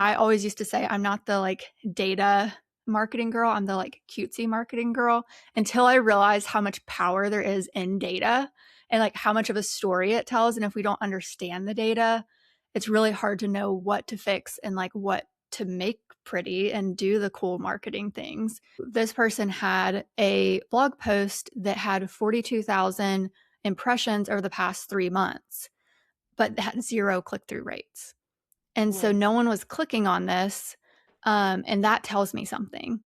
I always used to say I'm not the data marketing girl, I'm the cutesy marketing girl, until I realized how much power there is in data and how much of a story it tells. And if we don't understand the data, it's really hard to know what to fix and what to make pretty and do the cool marketing things. This person had a blog post that had 42,000 impressions over the past 3 months, but had 0 click-through rates. And so no one was clicking on this, and that tells me something.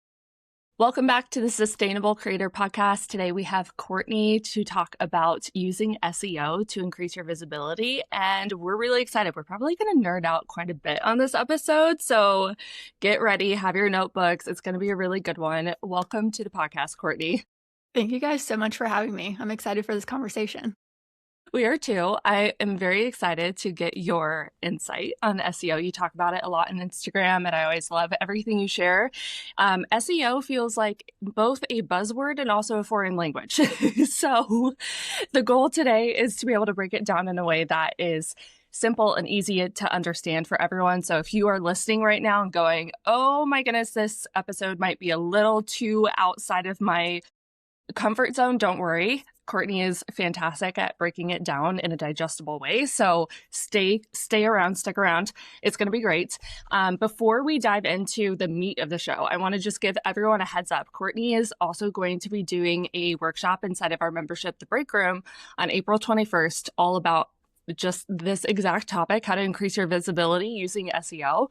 Welcome back to the Sustainable Creator Podcast. Today we have Courtney to talk about using SEO to increase your visibility, and we're really excited. We're probably going to nerd out quite a bit on this episode, so get ready, have your notebooks. It's going to be a really good one. Welcome to the podcast, Courtney. Thank you guys so much for having me. I'm excited for this conversation. We are too. I am very excited to get your insight on SEO. You talk about it a lot on Instagram, and I always love everything you share. SEO feels like both a buzzword and also a foreign language. So the goal today is to be able to break it down in a way that is simple and easy to understand for everyone. So if you are listening right now and going, oh my goodness, this episode might be a little too outside of my comfort zone, don't worry. Courtney is fantastic at breaking it down in a digestible way. So stick around. It's going to be great. Before we dive into the meat of the show, I want to just give everyone a heads up. Courtney is also going to be doing a workshop inside of our membership, The Break Room, on April 21st, all about just this exact topic, how to increase your visibility using SEO.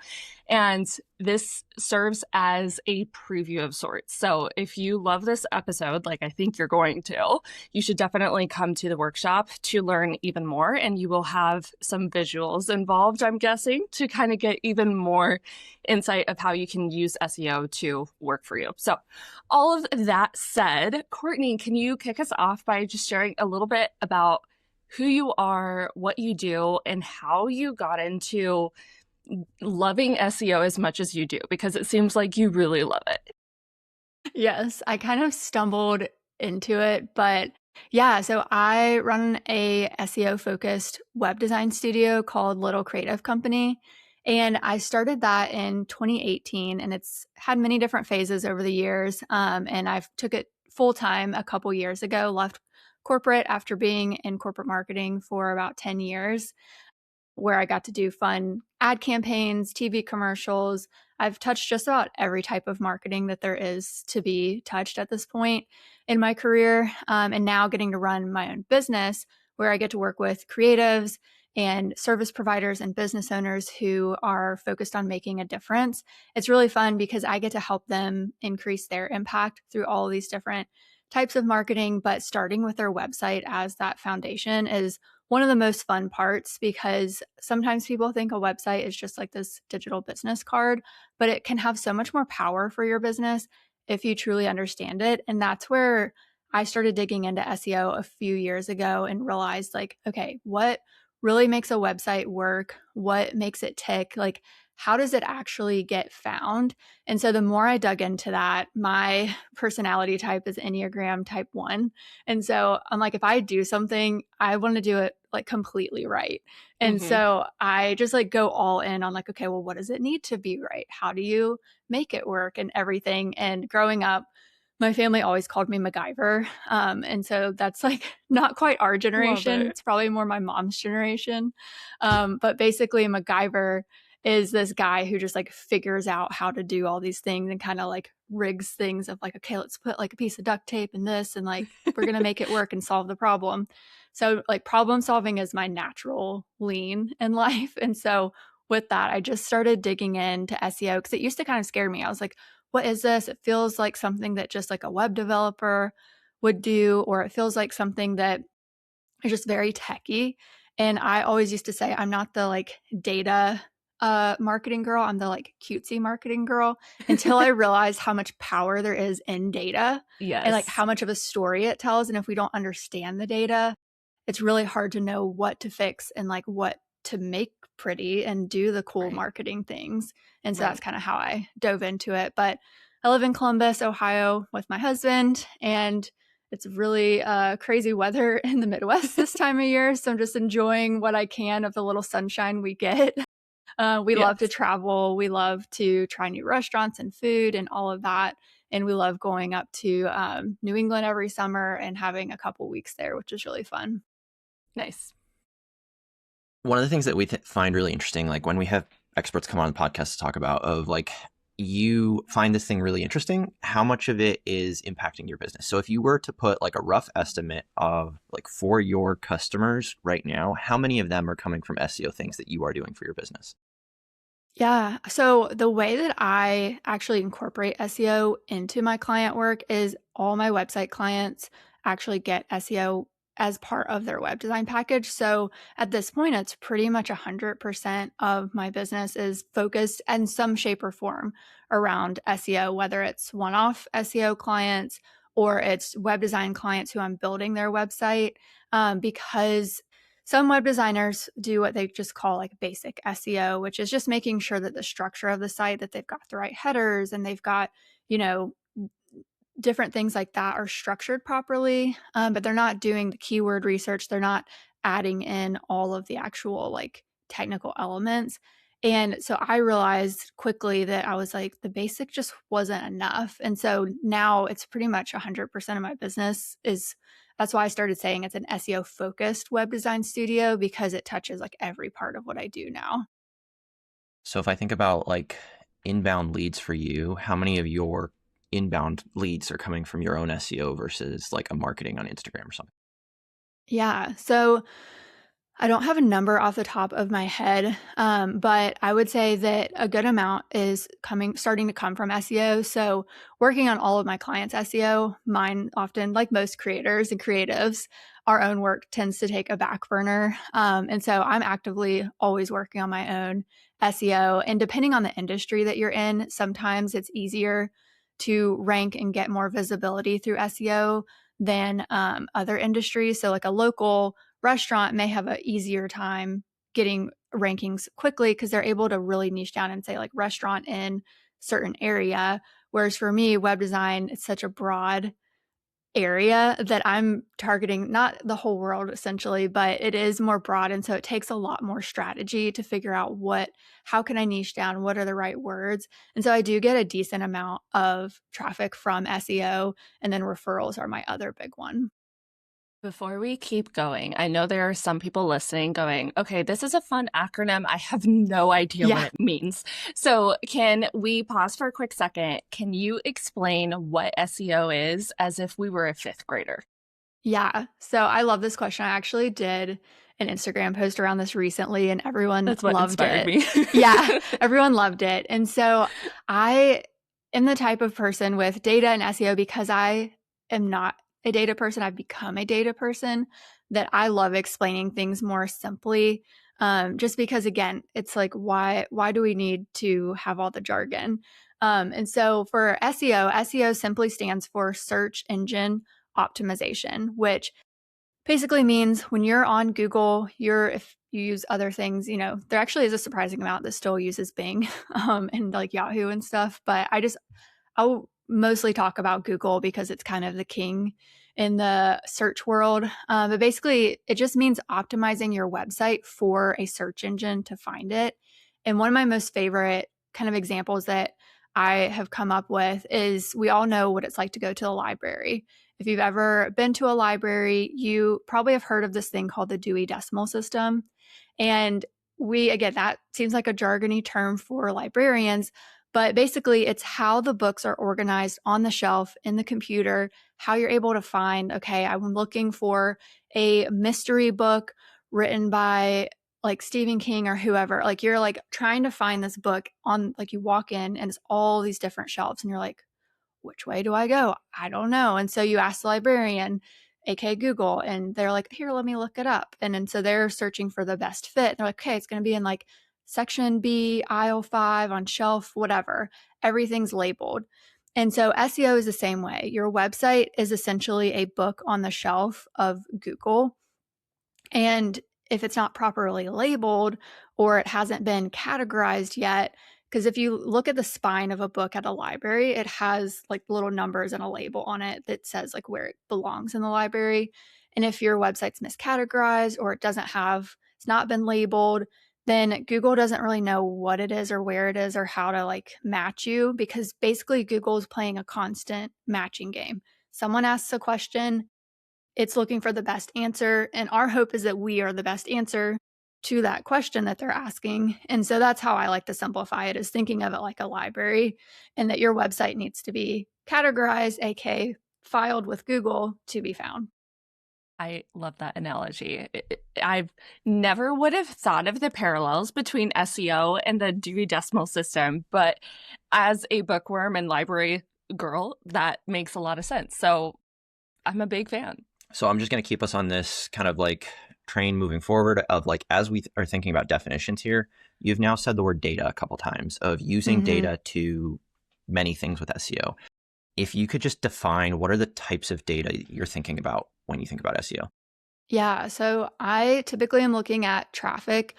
And this serves as a preview of sorts. So if you love this episode, like I think you're going to, you should definitely come to the workshop to learn even more. And you will have some visuals involved, I'm guessing, to kind of get even more insight of how you can use SEO to work for you. So all of that said, Courtney, can you kick us off by just sharing a little bit about who you are, what you do, and how you got into loving SEO as much as you do, because it seems like you really love it. Yes, I kind of stumbled into it, but yeah, so I run a SEO-focused web design studio called Little Creative Company, and I started that in 2018, and it's had many different phases over the years, and I've took it full-time a couple years ago, left corporate after being in corporate marketing for about 10 years, where I got to do fun ad campaigns, TV commercials. I've touched just about every type of marketing that there is to be touched at this point in my career. And now getting to run my own business where I get to work with creatives and service providers and business owners who are focused on making a difference. It's really fun because I get to help them increase their impact through all of these different types of marketing, but starting with their website as that foundation is one of the most fun parts, because sometimes people think a website is just like this digital business card, but it can have so much more power for your business if you truly understand it. And that's where I started digging into SEO a few years ago and realized okay, what really makes a website work? What makes it tick? How does it actually get found? And so the more I dug into that, my personality type is Enneagram type 1. And so I'm like, if I do something, I want to do it completely right. And so I just go all in on okay, well, what does it need to be right? How do you make it work and everything? And growing up, my family always called me MacGyver. And so that's not quite our generation. It's probably more my mom's generation. But basically MacGyver is this guy who just figures out how to do all these things and kind of rigs things of okay, let's put a piece of duct tape in this and we're going to make it work and solve the problem. So problem solving is my natural lean in life. And so with that, I just started digging into SEO because it used to kind of scare me. I was like, what is this? It feels like something that just a web developer would do, or it feels like something that is just very techy. And I always used to say, I'm not the data marketing girl, I'm the cutesy marketing girl, until I realized how much power there is in data. Yes. And how much of a story it tells. And if we don't understand the data, it's really hard to know what to fix and what to make pretty and do the cool marketing things. And so that's kind of how I dove into it. But I live in Columbus, Ohio with my husband, and it's really crazy weather in the Midwest this time of year. So I'm just enjoying what I can of the little sunshine we get. We love to Yes. travel. We love to try new restaurants and food and all of that. And we love going up to New England every summer and having a couple weeks there, which is really fun. Nice. One of the things that we find really interesting, like when we have experts come on the podcast to talk about, of like, you find this thing really interesting, how much of it is impacting your business? So if you were to put like a rough estimate of like for your customers right now, how many of them are coming from SEO things that you are doing for your business? Yeah. So the way that I actually incorporate SEO into my client work is all my website clients actually get SEO as part of their web design package. So at this point, it's pretty much 100% of my business is focused in some shape or form around SEO, whether it's one off SEO clients or it's web design clients who I'm building their website. Because some web designers do what they just call like basic SEO, which is just making sure that the structure of the site, that they've got the right headers and they've got, you know, different things like that are structured properly. But they're not doing the keyword research. They're not adding in all of the actual like technical elements. And so I realized quickly that I was like, the basic just wasn't enough. And so now it's pretty much 100% of my business is that's why I started saying it's an SEO focused web design studio because it touches like every part of what I do now. So if I think about like inbound leads for you, how many of your inbound leads are coming from your own SEO versus like a marketing on Instagram or something? Yeah. So I don't have a number off the top of my head, but I would say that a good amount is starting to come from SEO. So working on all of my clients' SEO, mine often, like most creators and creatives, our own work tends to take a back burner. And so I'm actively always working on my own SEO. And depending on the industry that you're in, sometimes it's easier to rank and get more visibility through SEO than other industries. So like a local restaurant may have an easier time getting rankings quickly because they're able to really niche down and say like restaurant in certain area. Whereas for me, web design, it's such a broad area that I'm targeting not the whole world essentially, but it is more broad. And so it takes a lot more strategy to figure out how can I niche down? What are the right words? And so I do get a decent amount of traffic from SEO, and then referrals are my other big one. Before we keep going, I know there are some people listening going, okay, this is a fun acronym. I have no idea what Yeah. it means. So, can we pause for a quick second? Can you explain what SEO is as if we were a fifth grader? Yeah. So I love this question. I actually did an Instagram post around this recently and everyone That's what loved inspired it. me. Yeah, everyone loved it. And so I am the type of person with data and SEO because I am not a data person. I've become a data person that I love explaining things more simply. Just because again, it's like why do we need to have all the jargon? And so for SEO simply stands for search engine optimization, which basically means when you're on Google, if you use other things, there actually is a surprising amount that still uses Bing and like Yahoo and stuff. But I'll mostly talk about Google because it's kind of the king in the search world. But basically, it just means optimizing your website for a search engine to find it. And one of my most favorite kind of examples that I have come up with is we all know what it's like to go to a library. If you've ever been to a library, you probably have heard of this thing called the Dewey Decimal System. And again, that seems like a jargony term for librarians, but basically, it's how the books are organized on the shelf in the computer, how you're able to find, okay, I'm looking for a mystery book written by like Stephen King or whoever. Like you're like trying to find this book on, like you walk in and it's all these different shelves and you're like, which way do I go? I don't know. And so you ask the librarian, aka Google, and they're like, here, let me look it up. And so they're searching for the best fit. They're like, okay, it's going to be in like section B, aisle 5 on shelf, whatever. Everything's labeled. And so SEO is the same way. Your website is essentially a book on the shelf of Google. And if it's not properly labeled or it hasn't been categorized yet, because if you look at the spine of a book at a library, it has like little numbers and a label on it that says like where it belongs in the library. And if your website's miscategorized or it's not been labeled, then Google doesn't really know what it is or where it is or how to like match you, because basically Google is playing a constant matching game. Someone asks a question, it's looking for the best answer, and our hope is that we are the best answer to that question that they're asking. And so that's how I like to simplify it, is thinking of it like a library, and that your website needs to be categorized, aka filed with Google to be found. I love that analogy. I've never would have thought of the parallels between SEO and the Dewey Decimal System, but as a bookworm and library girl, that makes a lot of sense. So I'm a big fan. So I'm just going to keep us on this kind of like train moving forward of like, as we are thinking about definitions here, you've now said the word data a couple times, of using data to many things with SEO. If you could just define, what are the types of data you're thinking about when you think about SEO? Yeah, so I typically am looking at traffic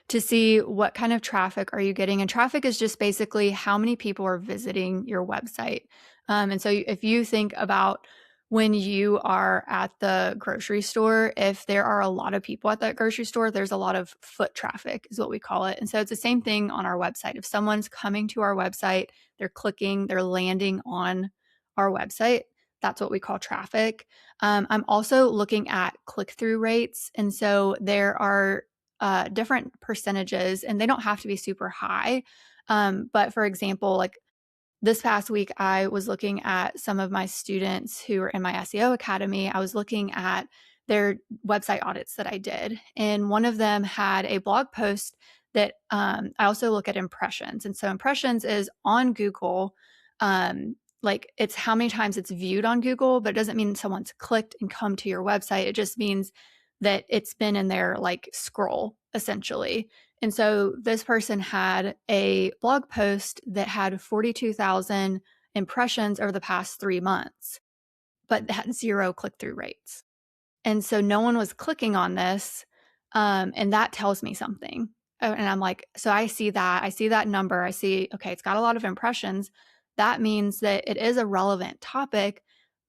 to see what kind of traffic are you getting. And traffic is just basically how many people are visiting your website. And so if you think about when you are at the grocery store, if there are a lot of people at that grocery store, there's a lot of foot traffic is what we call it. And so it's the same thing on our website. If someone's coming to our website, they're clicking, they're landing on our website, that's what we call traffic. I'm also looking at click-through rates. And so there are different percentages, and they don't have to be super high. But for example, like this past week, I was looking at some of my students who are in my SEO Academy. I was looking at their website audits that I did. And one of them had a blog post that I also look at impressions. And so impressions is on Google. Like it's how many times it's viewed on Google, but it doesn't mean someone's clicked and come to your website. It just means that it's been in their like scroll essentially. And so this person had a blog post that had 42,000 impressions over the past 3 months, but had 0 click-through rates. And so no one was clicking on this, and that tells me something. And I'm like, so I see that number. I see, okay, it's got a lot of impressions. That means that it is a relevant topic.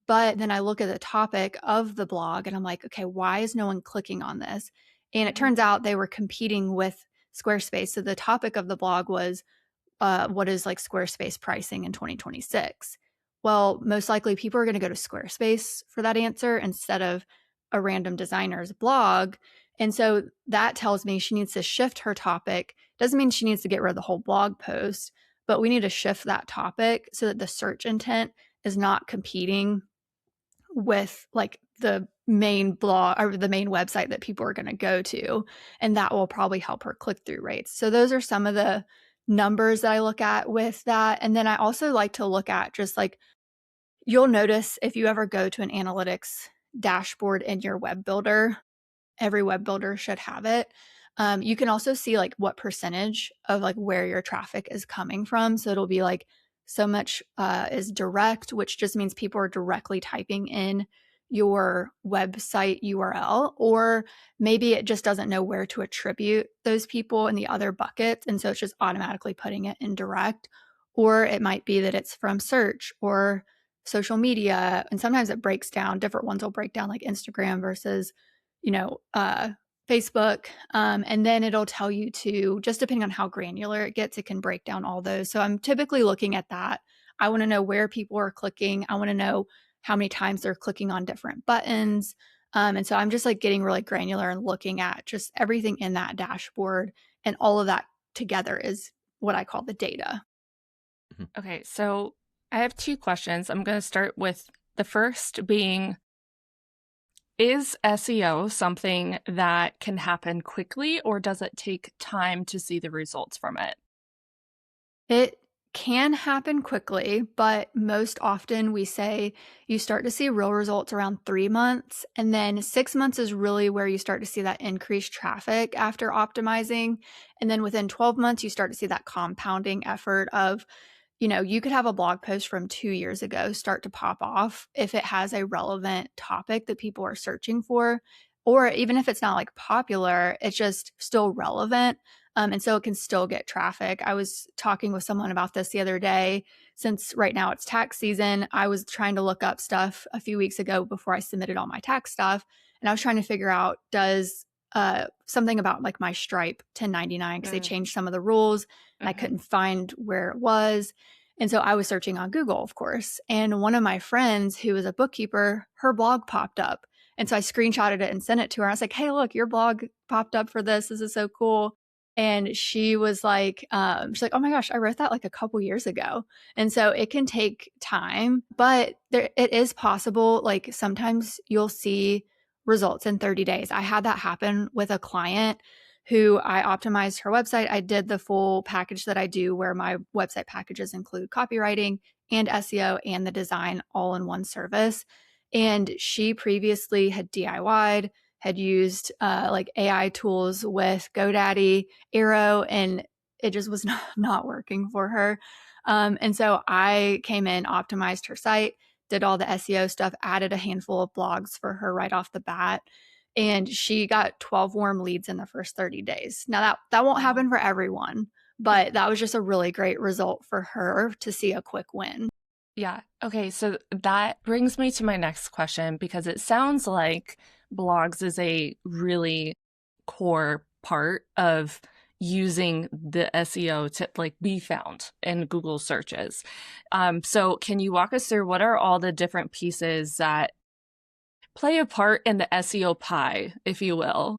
But then I look at the topic of the blog and I'm like, okay, why is no one clicking on this? And it turns out they were competing with Squarespace. So the topic of the blog was what is like Squarespace pricing in 2026? Well, most likely people are going to go to Squarespace for that answer instead of a random designer's blog. And so that tells me she needs to shift her topic. Doesn't mean she needs to get rid of the whole blog post, but we need to shift that topic so that the search intent is not competing with like the main blog or the main website that people are going to go to. And that will probably help her click-through rates. So those are some of the numbers that I look at with that. And then I also like to look at just like, you'll notice if you ever go to an analytics dashboard in your web builder, every web builder should have it. You can also see like what percentage of like where your traffic is coming from. So it'll be like so much is direct, which just means people are directly typing in your website URL, or maybe it just doesn't know where to attribute those people in the other buckets. And so it's just automatically putting it in direct, or it might be that it's from search or social media. And sometimes it breaks down, different ones will break down like Instagram versus, Facebook. And then it'll tell you to, just depending on how granular it gets, it can break down all those. So I'm typically looking at that. I want to know where people are clicking. I want to know how many times they're clicking on different buttons. And so I'm just like getting really granular and looking at just everything in that dashboard, and all of that together is what I call the data. Okay, so I have 2 questions. I'm going to start with the first being, is SEO something that can happen quickly, or does it take time to see the results from it? It can happen quickly, but most often we say you start to see real results around 3 months. And then 6 months is really where you start to see that increased traffic after optimizing. And then within 12 months, you start to see that compounding effort of, you could have a blog post from 2 years ago start to pop off if it has a relevant topic that people are searching for, or even if it's not like popular, it's just still relevant. And so it can still get traffic. I was talking with someone about this the other day. Since right now it's tax season, I was trying to look up stuff a few weeks ago before I submitted all my tax stuff. And I was trying to figure out, does something about like my Stripe 1099 because they Mm. changed some of the rules and I Mhm. couldn't find where it was. And so I was searching on Google, of course. And one of my friends who was a bookkeeper, her blog popped up. And so I screenshotted it and sent it to her. I was like, hey, look, your blog popped up for this. This is so cool. And she was like, she's like, oh my gosh, I wrote that like a couple years ago. And so it can take time, but it is possible. Like sometimes you'll see results in 30 days. I had that happen with a client who I optimized her website. I did the full package that I do where my website packages include copywriting and SEO and the design all in one service. And she previously had DIY'd, had used like AI tools with GoDaddy, Arrow, and it just was not working for her. And so I came in, optimized her site, did all the SEO stuff, added a handful of blogs for her right off the bat. And she got 12 warm leads in the first 30 days. Now that won't happen for everyone, but that was just a really great result for her to see a quick win. Yeah. Okay. So that brings me to my next question because it sounds like blogs is a really core part of using the SEO to like be found in Google searches. So can you walk us through what are all the different pieces that play a part in the SEO pie, if you will?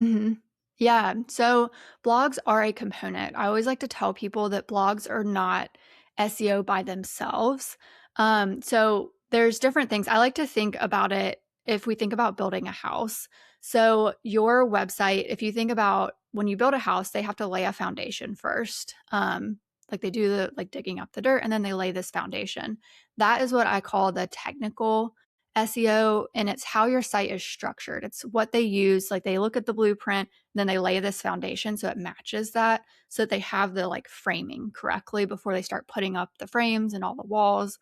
Mm-hmm. Yeah. So blogs are a component. I always like to tell people that blogs are not SEO by themselves. So there's different things. I like to think about it if we think about building a house. So your website, if you think about when you build a house, they have to lay a foundation first. Like they do the like digging up the dirt and then they lay this foundation. That is what I call the technical SEO, and it's how your site is structured. It's what they use. Like they look at the blueprint, then they lay this foundation so it matches that, so that they have the like framing correctly before they start putting up the frames and all the walls.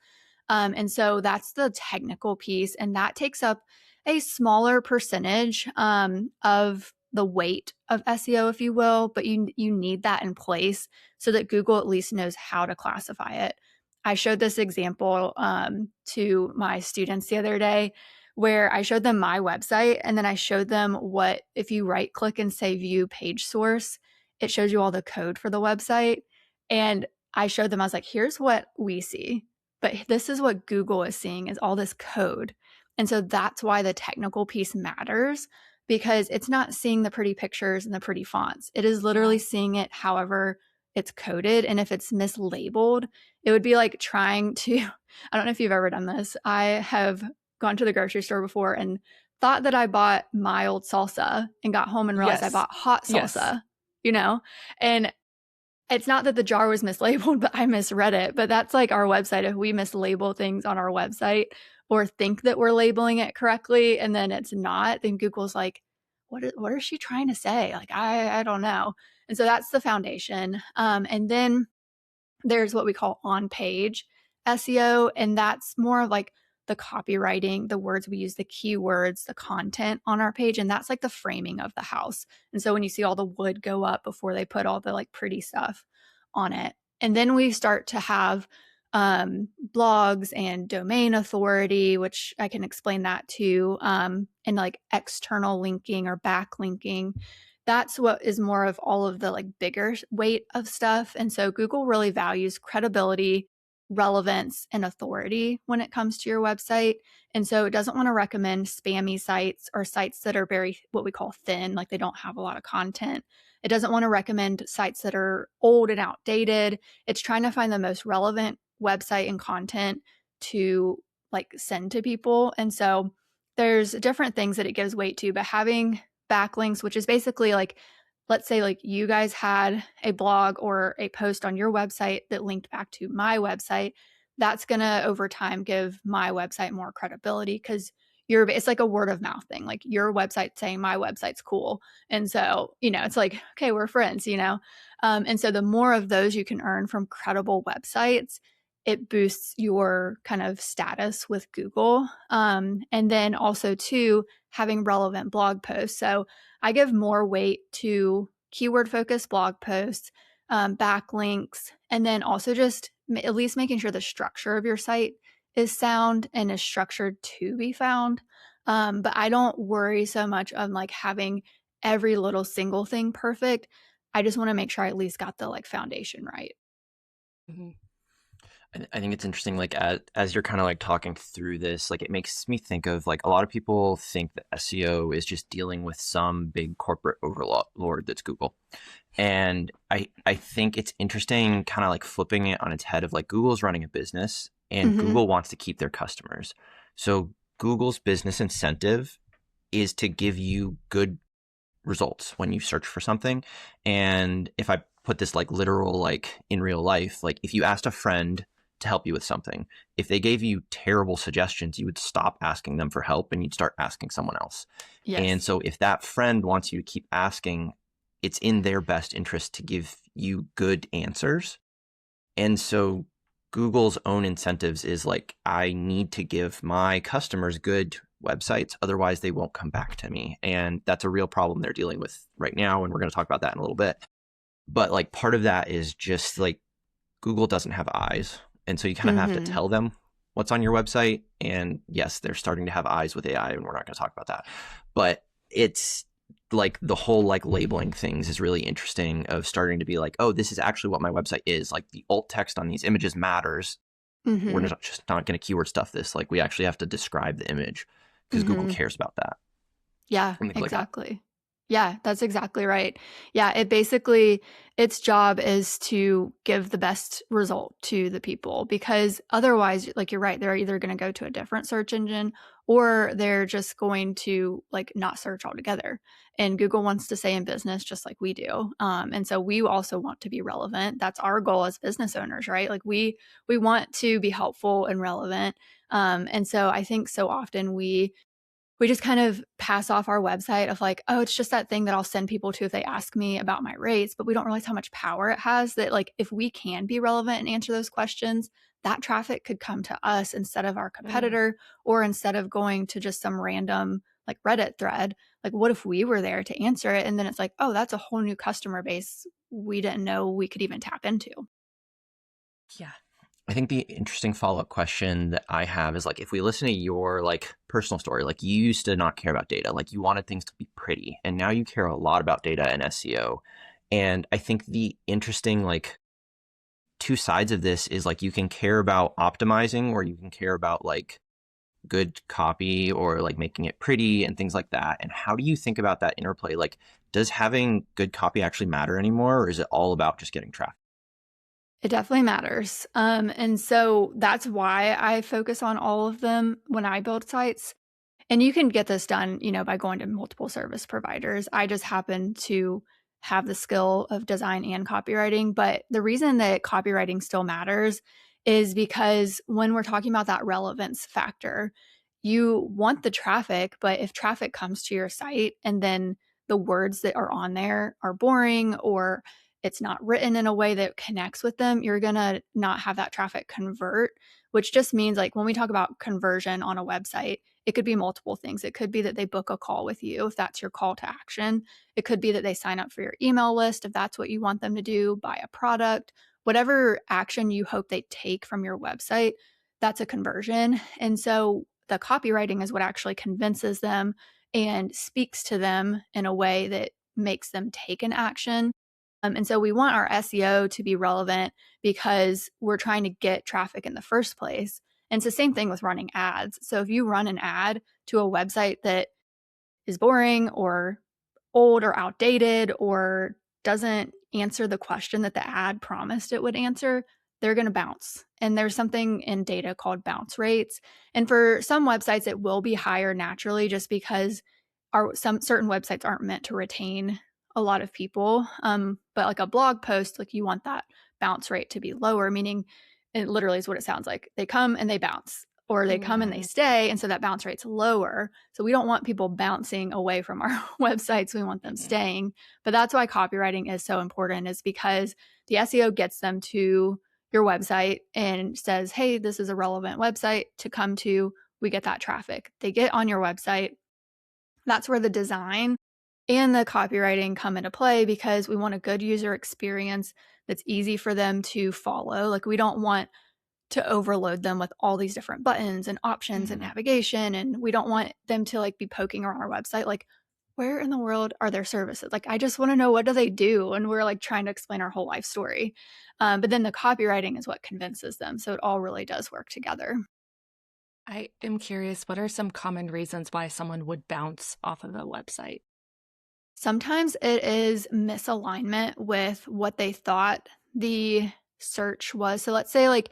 And so that's the technical piece, and that takes up a smaller percentage of the weight of SEO, if you will. But you need that in place so that Google at least knows how to classify it. I showed this example to my students the other day where I showed them my website and then I showed them what, if you right click and say view page source, it shows you all the code for the website. And I showed them, I was like, here's what we see, but this is what Google is seeing is all this code. And so that's why the technical piece matters, because it's not seeing the pretty pictures and the pretty fonts. It is literally seeing it however it's coded. And if it's mislabeled, it would be like trying to, I don't know if you've ever done this. I have gone to the grocery store before and thought that I bought mild salsa and got home and realized I Yes. bought hot Yes. salsa, you know? And it's not that the jar was mislabeled, but I misread it. But that's like our website. If we mislabel things on our website or think that we're labeling it correctly and then it's not, then Google's like, what is she trying to say? Like, I don't know. And so that's the foundation. And then there's what we call on-page SEO, and that's more of like the copywriting, the words we use, the keywords, the content on our page, and that's like the framing of the house. And so when you see all the wood go up before they put all the like pretty stuff on it, and then we start to have blogs and domain authority, which I can explain that too, and like external linking or backlinking. That's what is more of all of the like bigger weight of stuff. And so Google really values credibility, relevance, and authority when it comes to your website. And so it doesn't want to recommend spammy sites or sites that are very what we call thin, like they don't have a lot of content. It doesn't want to recommend sites that are old and outdated. It's trying to find the most relevant website and content to like send to people. And so there's different things that it gives weight to, but having backlinks, which is basically like, let's say like you guys had a blog or a post on your website that linked back to my website, that's going to over time give my website more credibility because it's like a word of mouth thing. Like your website saying my website's cool. And so, it's like, okay, we're friends, and so the more of those you can earn from credible websites, it boosts your kind of status with Google. And then also too, having relevant blog posts. So I give more weight to keyword focused blog posts, backlinks, and then also just at least making sure the structure of your site is sound and is structured to be found. But I don't worry so much on like having every little single thing perfect. I just want to make sure I at least got the like foundation right. Mm-hmm. I think it's interesting, like as you're kind of like talking through this, like it makes me think of like a lot of people think that SEO is just dealing with some big corporate overlord that's Google. And I think it's interesting kind of like flipping it on its head of like Google's running a business and Mm-hmm. Google wants to keep their customers. So Google's business incentive is to give you good results when you search for something. And if I put this like literal, like in real life, like if you asked a friend to help you with something, if they gave you terrible suggestions, you would stop asking them for help and you'd start asking someone else. And Yes. so if that friend wants you to keep asking, it's in their best interest to give you good answers. And so Google's own incentives is like, I need to give my customers good websites, otherwise they won't come back to me. And that's a real problem they're dealing with right now. And we're going to talk about that in a little bit. But like part of that is just like Google doesn't have eyes. And so you kind of have to Mm-hmm. tell them what's on your website. And yes, they're starting to have eyes with AI, and we're not going to talk about that. But it's like the whole like labeling things is really interesting, of starting to be like, oh, this is actually what my website is. Like the alt text on these images matters. We're Mm-hmm. just not going to keyword stuff this. Like we actually have to describe the image because Google Mm-hmm. cares about that Yeah, and things like that. exactly. Yeah, that's exactly right. Yeah, it basically, its job is to give the best result to the people, because otherwise, like you're right, they're either going to go to a different search engine or they're just going to like not search altogether. And Google wants to stay in business just like we do. And so we also want to be relevant. That's our goal as business owners, right? Like we want to be helpful and relevant. And so I think so often we just kind of pass off our website of like, oh, it's just that thing that I'll send people to if they ask me about my rates, but we don't realize how much power it has, that like if we can be relevant and answer those questions, that traffic could come to us instead of our competitor, or instead of going to just some random like Reddit thread. Like what if we were there to answer it? And then it's like, oh, that's a whole new customer base we didn't know we could even tap into. Yeah. I think the interesting follow-up question that I have is like, if we listen to your like personal story, like you used to not care about data, like you wanted things to be pretty, and now you care a lot about data and SEO. And I think the interesting like two sides of this is like you can care about optimizing, or you can care about like good copy or like making it pretty and things like that. And how do you think about that interplay? Like, does having good copy actually matter anymore, or is it all about just getting traffic? It definitely matters. And so that's why I focus on all of them when I build sites. And you can get this done, by going to multiple service providers. I just happen to have the skill of design and copywriting. But the reason that copywriting still matters is because when we're talking about that relevance factor, you want the traffic, but if traffic comes to your site and then the words that are on there are boring, or it's not written in a way that connects with them, you're going to not have that traffic convert, which just means like when we talk about conversion on a website, it could be multiple things. It could be that they book a call with you if that's your call to action. It could be that they sign up for your email list if that's what you want them to do, buy a product, whatever action you hope they take from your website, that's a conversion. And so the copywriting is what actually convinces them and speaks to them in a way that makes them take an action. And so we want our SEO to be relevant because we're trying to get traffic in the first place. And it's the same thing with running ads. So if you run an ad to a website that is boring or old or outdated or doesn't answer the question that the ad promised it would answer, they're going to bounce. And there's something in data called bounce rates. And for some websites, it will be higher naturally just because some certain websites aren't meant to retain a lot of people. But like a blog post, like you want that bounce rate to be lower, meaning it literally is what it sounds like. They come and they bounce, or they come and they stay. And so that bounce rate's lower. So we don't want people bouncing away from our websites. We want them staying. But that's why copywriting is so important, is because the SEO gets them to your website and says, hey, this is a relevant website to come to. We get that traffic. They get on your website. That's where the design and the copywriting come into play, because we want a good user experience that's easy for them to follow. Like we don't want to overload them with all these different buttons and options and navigation. And we don't want them to like be poking around our website like, where in the world are their services? Like, I just want to know, what do they do? And we're like trying to explain our whole life story. But then the copywriting is what convinces them. So it all really does work together. I am curious, what are some common reasons why someone would bounce off of a website? Sometimes it is misalignment with what they thought the search was. So let's say, like,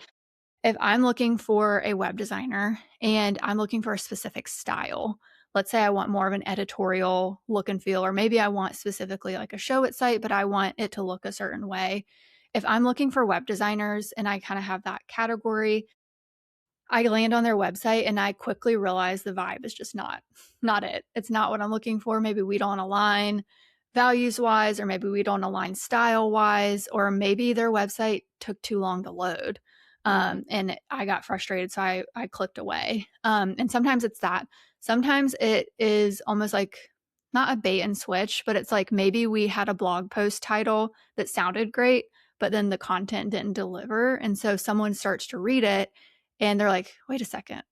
if I'm looking for a web designer and I'm looking for a specific style, let's say I want more of an editorial look and feel, or maybe I want specifically like a show it site, but I want it to look a certain way. If I'm looking for web designers and I kind of have that category, I land on their website and I quickly realize the vibe is just not it. It's not what I'm looking for. Maybe we don't align values wise, or maybe we don't align style wise, or maybe their website took too long to load. And I got frustrated, so I clicked away. And sometimes it's that. Sometimes it is almost like not a bait and switch, but it's like maybe we had a blog post title that sounded great, but then the content didn't deliver. And so someone starts to read it and they're like, wait a second,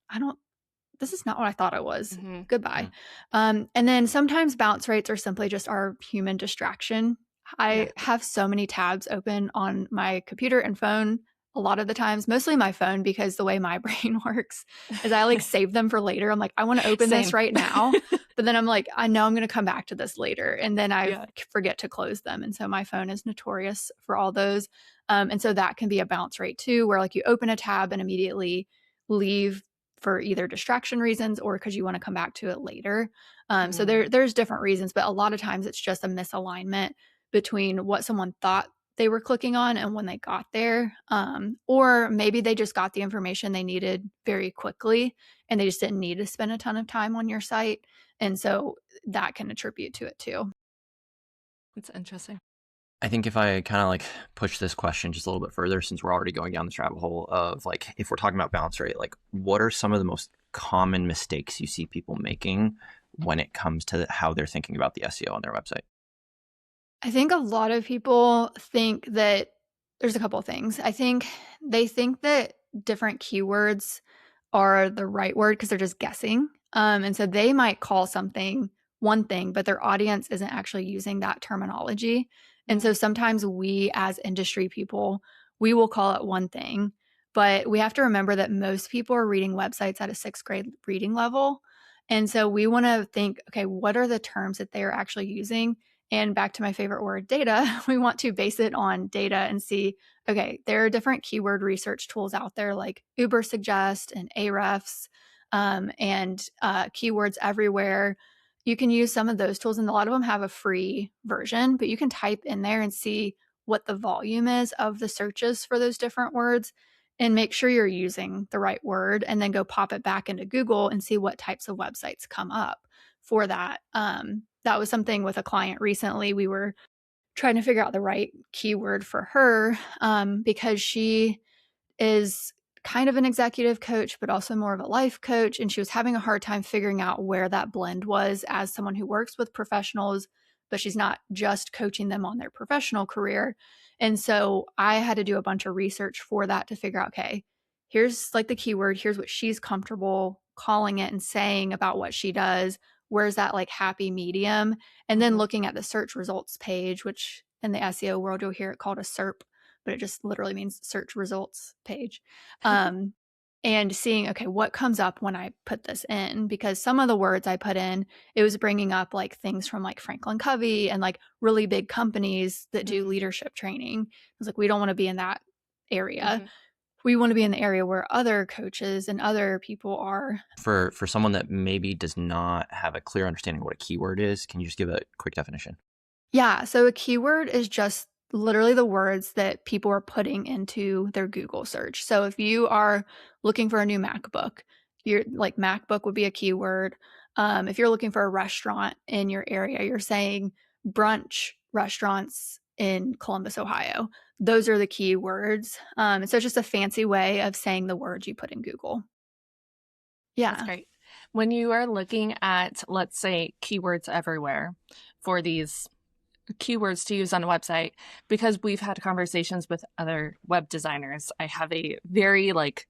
this is not what I thought it was. Mm-hmm. Goodbye. And then sometimes bounce rates are simply just our human distraction. I have so many tabs open on my computer and phone a lot of the times, mostly my phone, because the way my brain works is I like save them for later. I'm like, I want to open this right now. But then I'm like, I know I'm going to come back to this later. And then I forget to close them. And so my phone is notorious for all those. And so that can be a bounce rate too, where like you open a tab and immediately leave for either distraction reasons or because you want to come back to it later. So there's different reasons, but a lot of times it's just a misalignment between what someone thought they were clicking on and when they got there. Or maybe they just got the information they needed very quickly and they just didn't need to spend a ton of time on your site. And so that can attribute to it too. That's interesting. I think if I kind of like push this question just a little bit further, since we're already going down this rabbit hole of like, if we're talking about bounce rate, like what are some of the most common mistakes you see people making when it comes to how they're thinking about the SEO on their website? I think a lot of people think that there's a couple of things. I think they think that different keywords are the right word because they're just guessing. And so they might call something one thing, but their audience isn't actually using that terminology. And so sometimes we as industry people, we will call it one thing, but we have to remember that most people are reading websites at a 6th grade reading level. And so we want to think, okay, what are the terms that they are actually using? And back to my favorite word, data, we want to base it on data and see, okay, there are different keyword research tools out there like Ubersuggest and Ahrefs and Keywords Everywhere. You can use some of those tools, and a lot of them have a free version, but you can type in there and see what the volume is of the searches for those different words and make sure you're using the right word, and then go pop it back into Google and see what types of websites come up for that. That was something with a client recently. We were trying to figure out the right keyword for her because she is kind of an executive coach, but also more of a life coach. And she was having a hard time figuring out where that blend was as someone who works with professionals, but she's not just coaching them on their professional career. And so I had to do a bunch of research for that to figure out, okay, here's like the keyword, here's what she's comfortable calling it and saying about what she does. Where's that like happy medium? And then looking at the search results page, which in the SEO world, you'll hear it called a SERP, but it just literally means search results page. And seeing, okay, what comes up when I put this in? Because some of the words I put in, it was bringing up like things from like Franklin Covey and like really big companies that do leadership training. I was like, we don't want to be in that area. We want to be in the area where other coaches and other people are. For someone that maybe does not have a clear understanding of what a keyword is, can you just give a quick definition? Yeah. So a keyword is just literally the words that people are putting into their Google search. So if you are looking for a new MacBook, you're like MacBook would be a keyword. If you're looking for a restaurant in your area, you're saying brunch restaurants in Columbus, Ohio. Those are the keywords. So it's just a fancy way of saying the words you put in Google. Yeah. That's great. When you are looking at, let's say, keywords everywhere for these keywords to use on a website, because we've had conversations with other web designers, I have a very like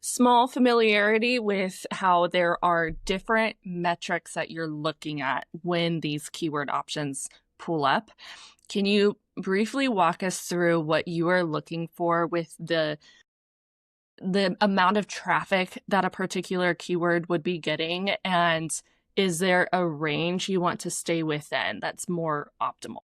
small familiarity with how there are different metrics that you're looking at when these keyword options pull up. Can you briefly walk us through what you are looking for with the amount of traffic that a particular keyword would be getting? And is there a range you want to stay within that's more optimal?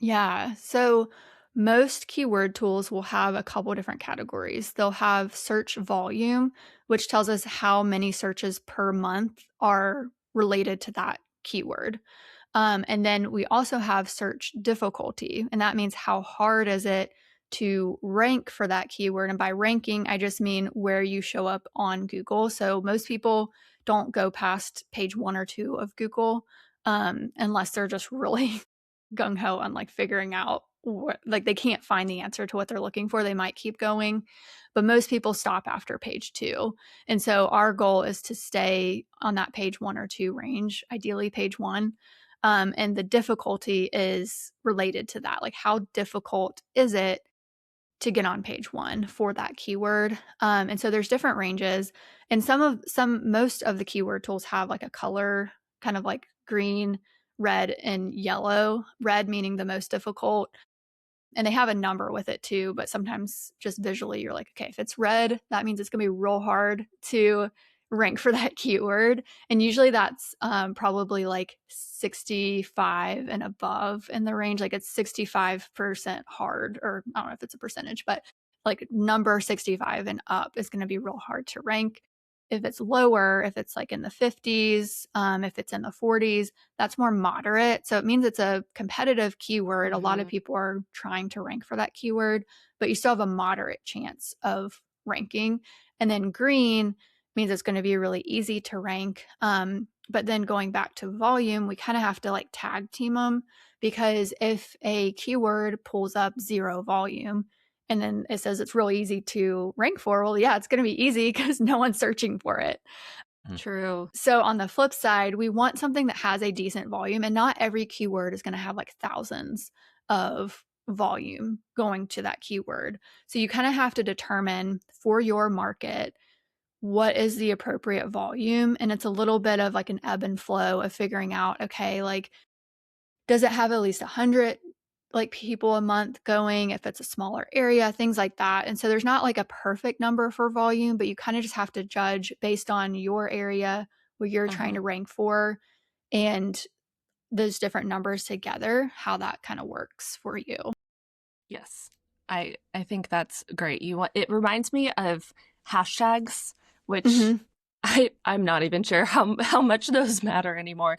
Yeah. So most keyword tools will have a couple different categories. They'll have search volume, which tells us how many searches per month are related to that keyword. And then we also have search difficulty, and that means how hard is it to rank for that keyword. And by ranking, I just mean where you show up on Google. So most people don't go past page 1 or 2 of Google unless they're just really gung ho on like figuring out what, like they can't find the answer to what they're looking for. They might keep going, but most people stop after page 2. And so our goal is to stay on that page 1 or 2 range, ideally page 1. And the difficulty is related to that. Like, how difficult is it to get on page 1 for that keyword? And so there's different ranges, and most of the keyword tools have like a color, kind of like green, red, and yellow. Red meaning the most difficult, and they have a number with it too, but sometimes just visually you're like, okay, if it's red, that means it's gonna be real hard to rank for that keyword. And usually that's probably like 65 and above in the range. Like it's 65% hard, or I don't know if it's a percentage, but like number 65 and up is going to be real hard to rank. If it's lower, if it's like in the 50s, if it's in the 40s, that's more moderate. So it means it's a competitive keyword. A lot of people are trying to rank for that keyword, but you still have a moderate chance of ranking. And then green means it's going to be really easy to rank. But then going back to volume, we kind of have to like tag team them, because if a keyword pulls up 0 volume and then it says it's really easy to rank for, well, yeah, it's going to be easy because no one's searching for it. True. So on the flip side, we want something that has a decent volume, and not every keyword is going to have like thousands of volume going to that keyword. So you kind of have to determine for your market what is the appropriate volume. And it's a little bit of like an ebb and flow of figuring out, okay, like, does it have at least 100 like people a month going, if it's a smaller area, things like that. And so there's not like a perfect number for volume, but you kind of just have to judge based on your area, what you're trying to rank for, and those different numbers together, how that kind of works for you. Yes. I think that's great. It reminds me of hashtags, which I'm not even sure how much those matter anymore,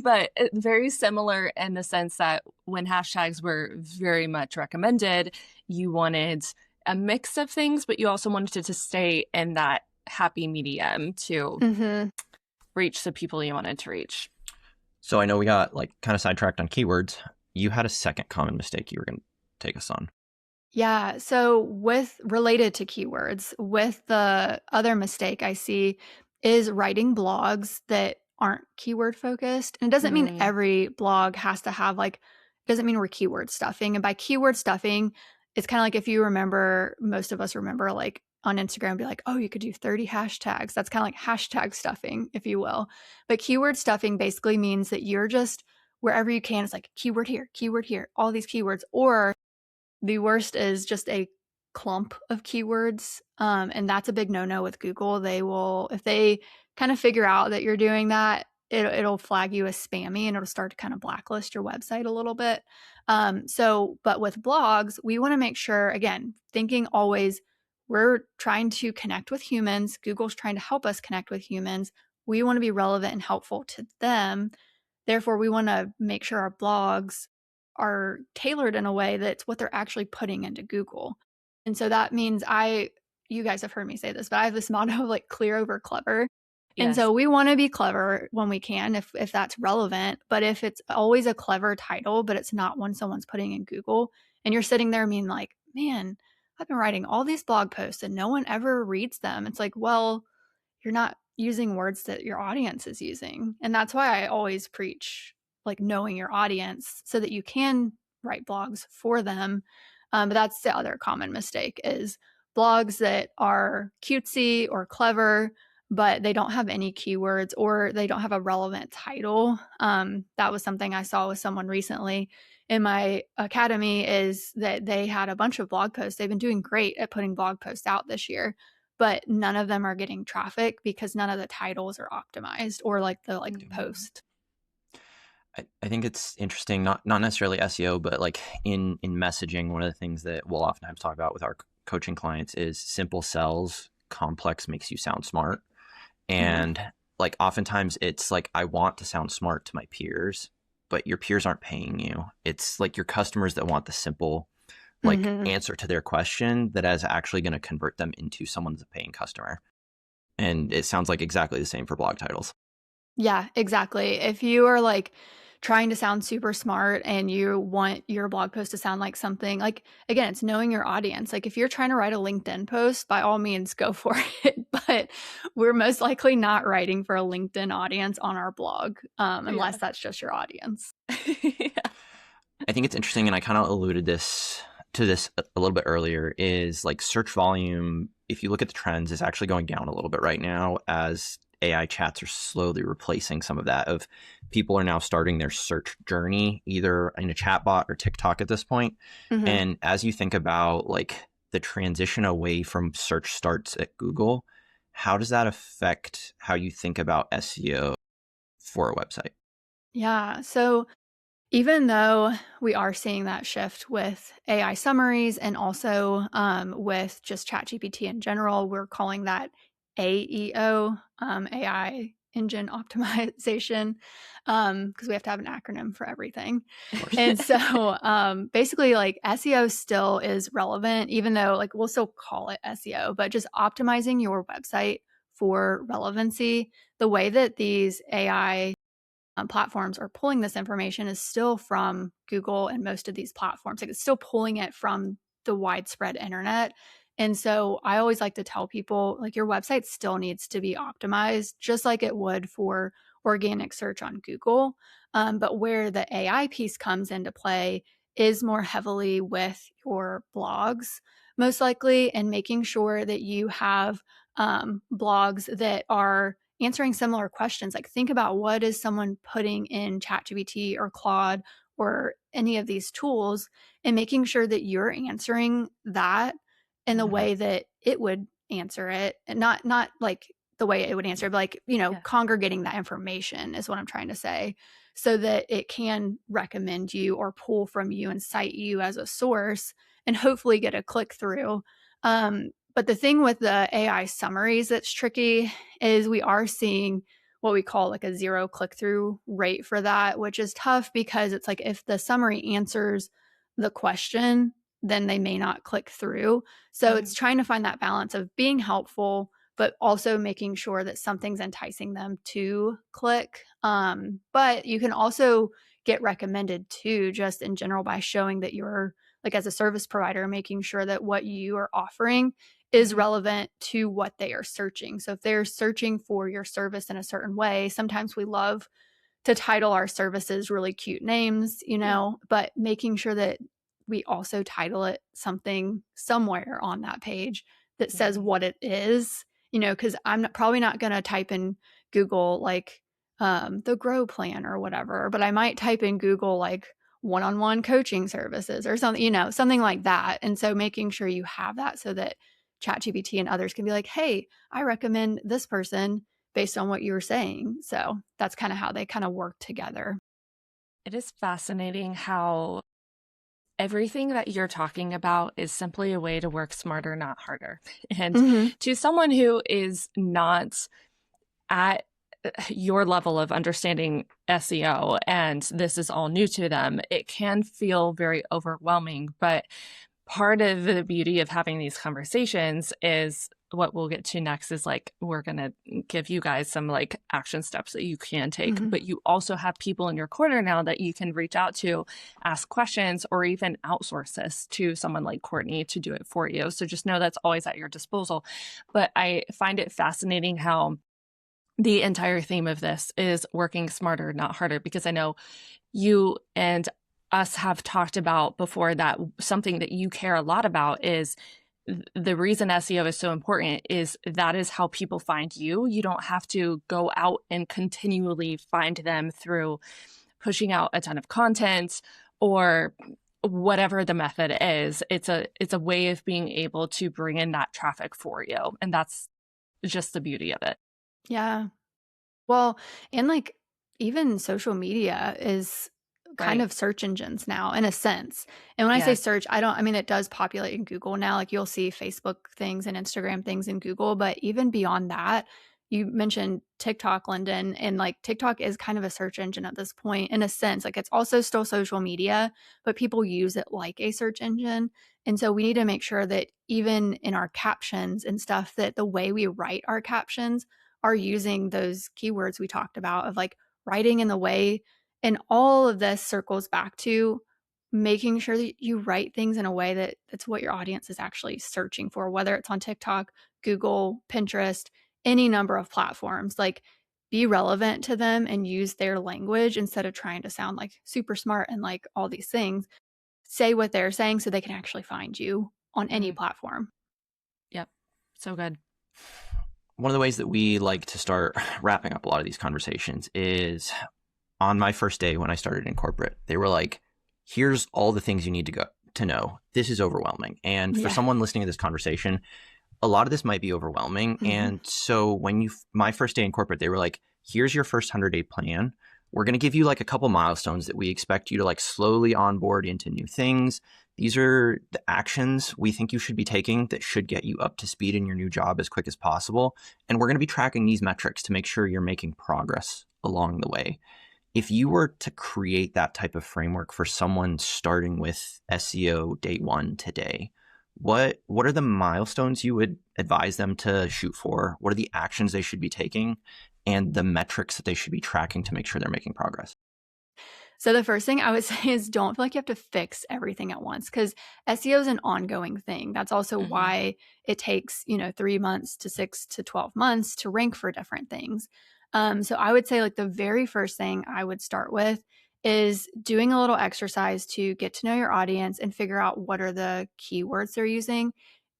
but very similar in the sense that when hashtags were very much recommended, you wanted a mix of things, but you also wanted it to stay in that happy medium to reach the people you wanted to reach. So I know we got like kind of sidetracked on keywords. You had a second common mistake you were going to take us on. Yeah. So related to keywords, with the other mistake I see is writing blogs that aren't keyword focused. And it doesn't mean every blog has to have like, doesn't mean we're keyword stuffing. And by keyword stuffing, it's kind of like, if you remember, most of us remember like on Instagram, be like, oh, you could do 30 hashtags. That's kind of like hashtag stuffing, if you will. But keyword stuffing basically means that you're just wherever you can, it's like keyword here, all these keywords. Or the worst is just a clump of keywords. And that's a big no-no with Google. They will, if they kind of figure out that you're doing that, it'll flag you as spammy, and it'll start to kind of blacklist your website a little bit. But with blogs, we want to make sure, again, thinking always, we're trying to connect with humans. Google's trying to help us connect with humans. We want to be relevant and helpful to them. Therefore, we want to make sure our blogs are tailored in a way that's what they're actually putting into Google. And so that means you guys have heard me say this, but I have this motto of like clear over clever. And Yes. so we want to be clever when we can, if that's relevant. But if it's always a clever title, but it's not one someone's putting in Google, and you're sitting there being like, man, I've been writing all these blog posts and no one ever reads them. It's like, well, you're not using words that your audience is using. And that's why I always preach like knowing your audience so that you can write blogs for them. But that's the other common mistake, is blogs that are cutesy or clever, but they don't have any keywords or they don't have a relevant title. That was something I saw with someone recently in my academy, is that they had a bunch of blog posts. They've been doing great at putting blog posts out this year, but none of them are getting traffic because none of the titles are optimized or like the post. I think it's interesting, not necessarily SEO, but like in messaging, one of the things that we'll oftentimes talk about with our coaching clients is simple sells, complex makes you sound smart. And like oftentimes it's like, I want to sound smart to my peers, but your peers aren't paying you. It's like your customers that want the simple like answer to their question that is actually going to convert them into someone that's a paying customer. And it sounds like exactly the same for blog titles. Yeah, exactly. If you are like trying to sound super smart and you want your blog post to sound like something, like, again, it's knowing your audience. Like if you're trying to write a LinkedIn post, by all means, go for it. But we're most likely not writing for a LinkedIn audience on our blog, unless that's just your audience. I think it's interesting, and I kind of alluded to this a little bit earlier, is like search volume, if you look at the trends, is actually going down a little bit right now as AI chats are slowly replacing some of that. Of people are now starting their search journey either in a chatbot or TikTok at this point. And as you think about like the transition away from search starts at Google, how does that affect how you think about SEO for a website? Yeah. So even though we are seeing that shift with AI summaries and also with just ChatGPT in general, we're calling that AEO, AI engine optimization, because we have to have an acronym for everything. And so basically like SEO still is relevant, even though like we'll still call it SEO, but just optimizing your website for relevancy. The way that these AI platforms are pulling this information is still from Google and most of these platforms. Like it's still pulling it from the widespread internet. And so I always like to tell people, like, your website still needs to be optimized just like it would for organic search on Google. But where the AI piece comes into play is more heavily with your blogs, most likely, and making sure that you have blogs that are answering similar questions. Like think about, what is someone putting in ChatGPT or Claude or any of these tools, and making sure that you're answering that in the way that it would answer it, and not like the way it would answer, but like, congregating that information is what I'm trying to say, so that it can recommend you or pull from you and cite you as a source and hopefully get a click through. But the thing with the AI summaries that's tricky is we are seeing what we call like a 0 click-through rate for that, which is tough because it's like if the summary answers the question, then they may not click through. So it's trying to find that balance of being helpful, but also making sure that something's enticing them to click. But you can also get recommended too, just in general, by showing that you're, like, as a service provider, making sure that what you are offering is relevant to what they are searching. So if they're searching for your service in a certain way, sometimes we love to title our services really cute names, but making sure that we also title it something somewhere on that page that says what it is, because I'm probably not going to type in Google like the Grow Plan or whatever, but I might type in Google like one-on-one coaching services or something, something like that. And so making sure you have that so that ChatGPT and others can be like, hey, I recommend this person based on what you were saying. So that's kind of how they kind of work together. It is fascinating how everything that you're talking about is simply a way to work smarter, not harder. And to someone who is not at your level of understanding SEO and this is all new to them, it can feel very overwhelming. But part of the beauty of having these conversations is what we'll get to next is like, we're going to give you guys some like action steps that you can take, but you also have people in your corner now that you can reach out to, ask questions, or even outsource this to someone like Courtney to do it for you. So just know that's always at your disposal. But I find it fascinating how the entire theme of this is working smarter, not harder, because I know you and us have talked about before that something that you care a lot about is the reason SEO is so important is that is how people find you. You don't have to go out and continually find them through pushing out a ton of content or whatever the method is. It's a way of being able to bring in that traffic for you. And that's just the beauty of it. Yeah. Well, and like even social media is kind Right. of search engines now in a sense. And when I say Yes. search, I mean, it does populate in Google now. Like you'll see Facebook things and Instagram things in Google, but even beyond that, you mentioned TikTok, Lyndon, and like TikTok is kind of a search engine at this point in a sense. Like it's also still social media, but people use it like a search engine. And so we need to make sure that even in our captions and stuff, that the way we write our captions are using those keywords we talked about of like writing in the way. And all of this circles back to making sure that you write things in a way that that's what your audience is actually searching for, whether it's on TikTok, Google, Pinterest, any number of platforms. Like be relevant to them and use their language instead of trying to sound like super smart and like all these things. Say what they're saying so they can actually find you on any platform. Yep. So good. One of the ways that we like to start wrapping up a lot of these conversations is on my first day when I started in corporate, they were like, here's all the things you need to know. This is overwhelming. And for someone listening to this conversation, a lot of this might be overwhelming. Mm-hmm. And so my first day in corporate, they were like, here's your first 100-day plan. We're going to give you like a couple milestones that we expect you to like slowly onboard into new things. These are the actions we think you should be taking that should get you up to speed in your new job as quick as possible. And we're going to be tracking these metrics to make sure you're making progress along the way. If you were to create that type of framework for someone starting with SEO day one today, what are the milestones you would advise them to shoot for? What are the actions they should be taking and the metrics that they should be tracking to make sure they're making progress? So the first thing I would say is don't feel like you have to fix everything at once because SEO is an ongoing thing. That's also why it takes, 3 months to 6 to 12 months to rank for different things. So I would say like the very first thing I would start with is doing a little exercise to get to know your audience and figure out what are the keywords they're using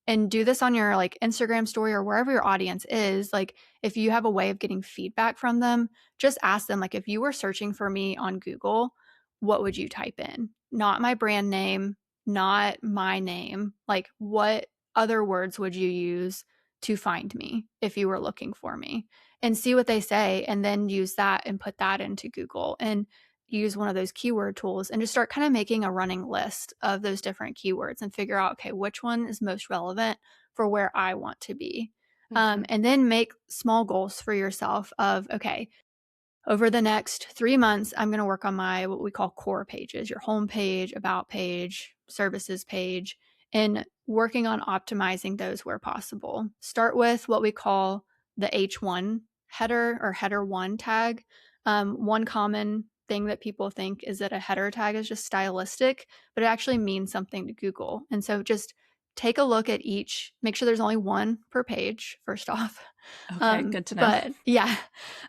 and do this on your like Instagram story or wherever your audience is. Like if you have a way of getting feedback from them, just ask them, like, if you were searching for me on Google, what would you type in? Not my brand name, not my name. Like what other words would you use to find me if you were looking for me? And see what they say and then use that and put that into Google and use one of those keyword tools and just start kind of making a running list of those different keywords and figure out, okay, which one is most relevant for where I want to be. And then make small goals for yourself of, okay, over the next 3 months, I'm going to work on my, what we call core pages, your home page, about page, services page, and working on optimizing those where possible. Start with what we call the H1 header or header one tag. One common thing that people think is that a header tag is just stylistic, but it actually means something to Google. And so just take a look at each, make sure there's only one per page, first off. Okay, good to know. But yeah,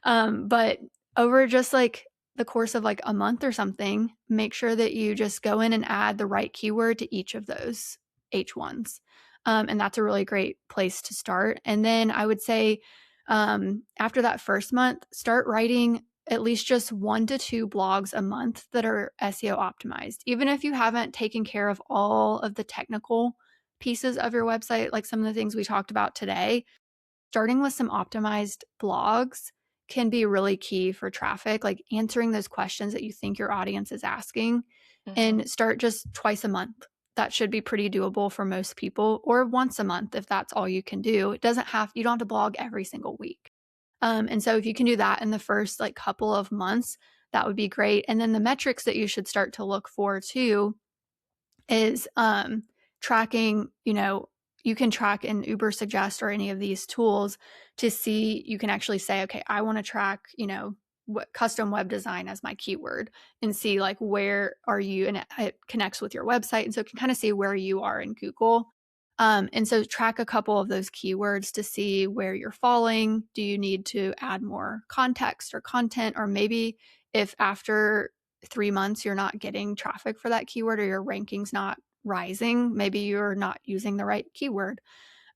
but over just like the course of like a month or something, make sure that you just go in and add the right keyword to each of those H1s. And that's a really great place to start. And then I would say after that first month, start writing at least just 1 to 2 blogs a month that are SEO optimized. Even if you haven't taken care of all of the technical pieces of your website, like some of the things we talked about today, starting with some optimized blogs can be really key for traffic, like answering those questions that you think your audience is asking, and start just twice a month. That should be pretty doable for most people, or once a month if that's all you can do. You don't have to blog every single week. And so if you can do that in the first like couple of months, that would be great. And then the metrics that you should start to look for too is tracking, you can track in Ubersuggest or any of these tools to see, you can actually say, okay, I want to track, what custom web design as my keyword and see like where are you, and it connects with your website. And so it can kind of see where you are in Google. And so track a couple of those keywords to see where you're falling. Do you need to add more context or content? Or maybe if after 3 months you're not getting traffic for that keyword or your ranking's not rising. Maybe you're not using the right keyword.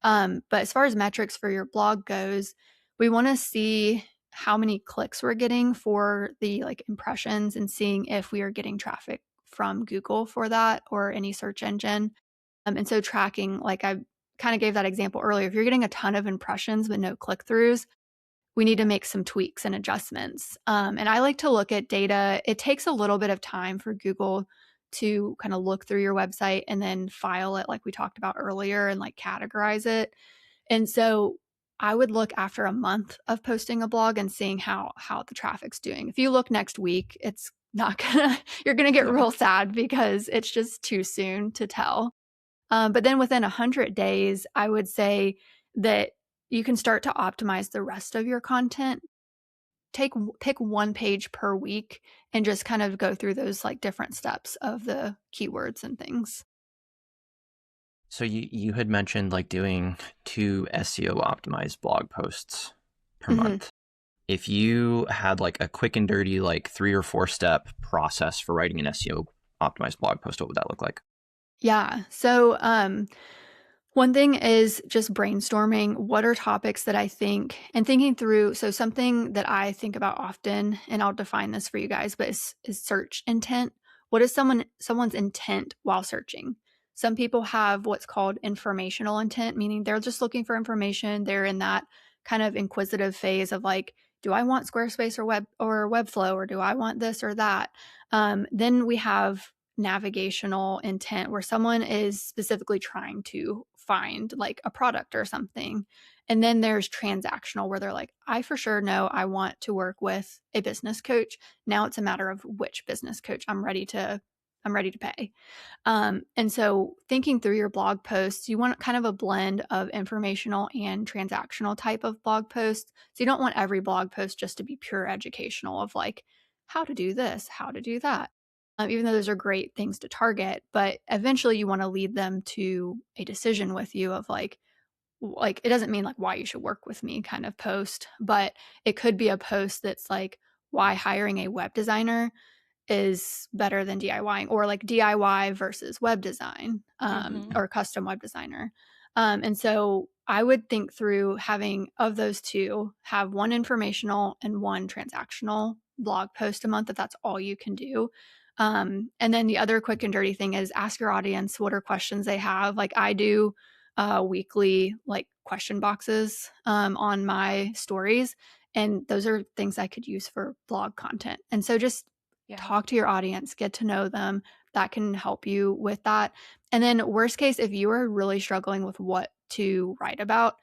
But as far as metrics for your blog goes, we want to see how many clicks we're getting for the like impressions and seeing if we are getting traffic from Google for that or any search engine. And so tracking, like I kind of gave that example earlier, if you're getting a ton of impressions but no click-throughs, we need to make some tweaks and adjustments. And I like to look at data. It takes a little bit of time for Google to kind of look through your website and then file it like we talked about earlier and like categorize it. And so I would look after a month of posting a blog and seeing how the traffic's doing. If you look next week, it's not gonna, you're gonna get real sad because it's just too soon to tell. But then within 100 days, I would say that you can start to optimize the rest of your content. Pick one page per week and just kind of go through those like different steps of the keywords and things. So you had mentioned like doing 2 SEO optimized blog posts per month. If you had like a quick and dirty like 3 or 4 step process for writing an SEO optimized blog post, what would that look like? Yeah. So one thing is just brainstorming what are topics that I think and thinking through. So something that I think about often, and I'll define this for you guys, but is search intent. What is someone's intent while searching? Some people have what's called informational intent, meaning they're just looking for information. They're in that kind of inquisitive phase of like, do I want Squarespace or Webflow, or do I want this or that? Then we have navigational intent where someone is specifically trying to find like a product or something. And then there's transactional where they're like, I for sure know I want to work with a business coach. Now it's a matter of which business coach I'm ready to pay. And so thinking through your blog posts, you want kind of a blend of informational and transactional type of blog posts. So you don't want every blog post just to be pure educational of like how to do this, how to do that. Even though those are great things to target, but eventually you want to lead them to a decision with you of like it doesn't mean like why you should work with me kind of post, but it could be a post that's like why hiring a web designer is better than DIYing, or like DIY versus web design, or custom web designer. And so I would think through having of those two, have one informational and one transactional blog post a month if that's all you can do. And then the other quick and dirty thing is ask your audience what are questions they have. Like I do weekly like question boxes on my stories. And those are things I could use for blog content. And so just talk to your audience, get to know them. That can help you with that. And then worst case, if you are really struggling with what to write about,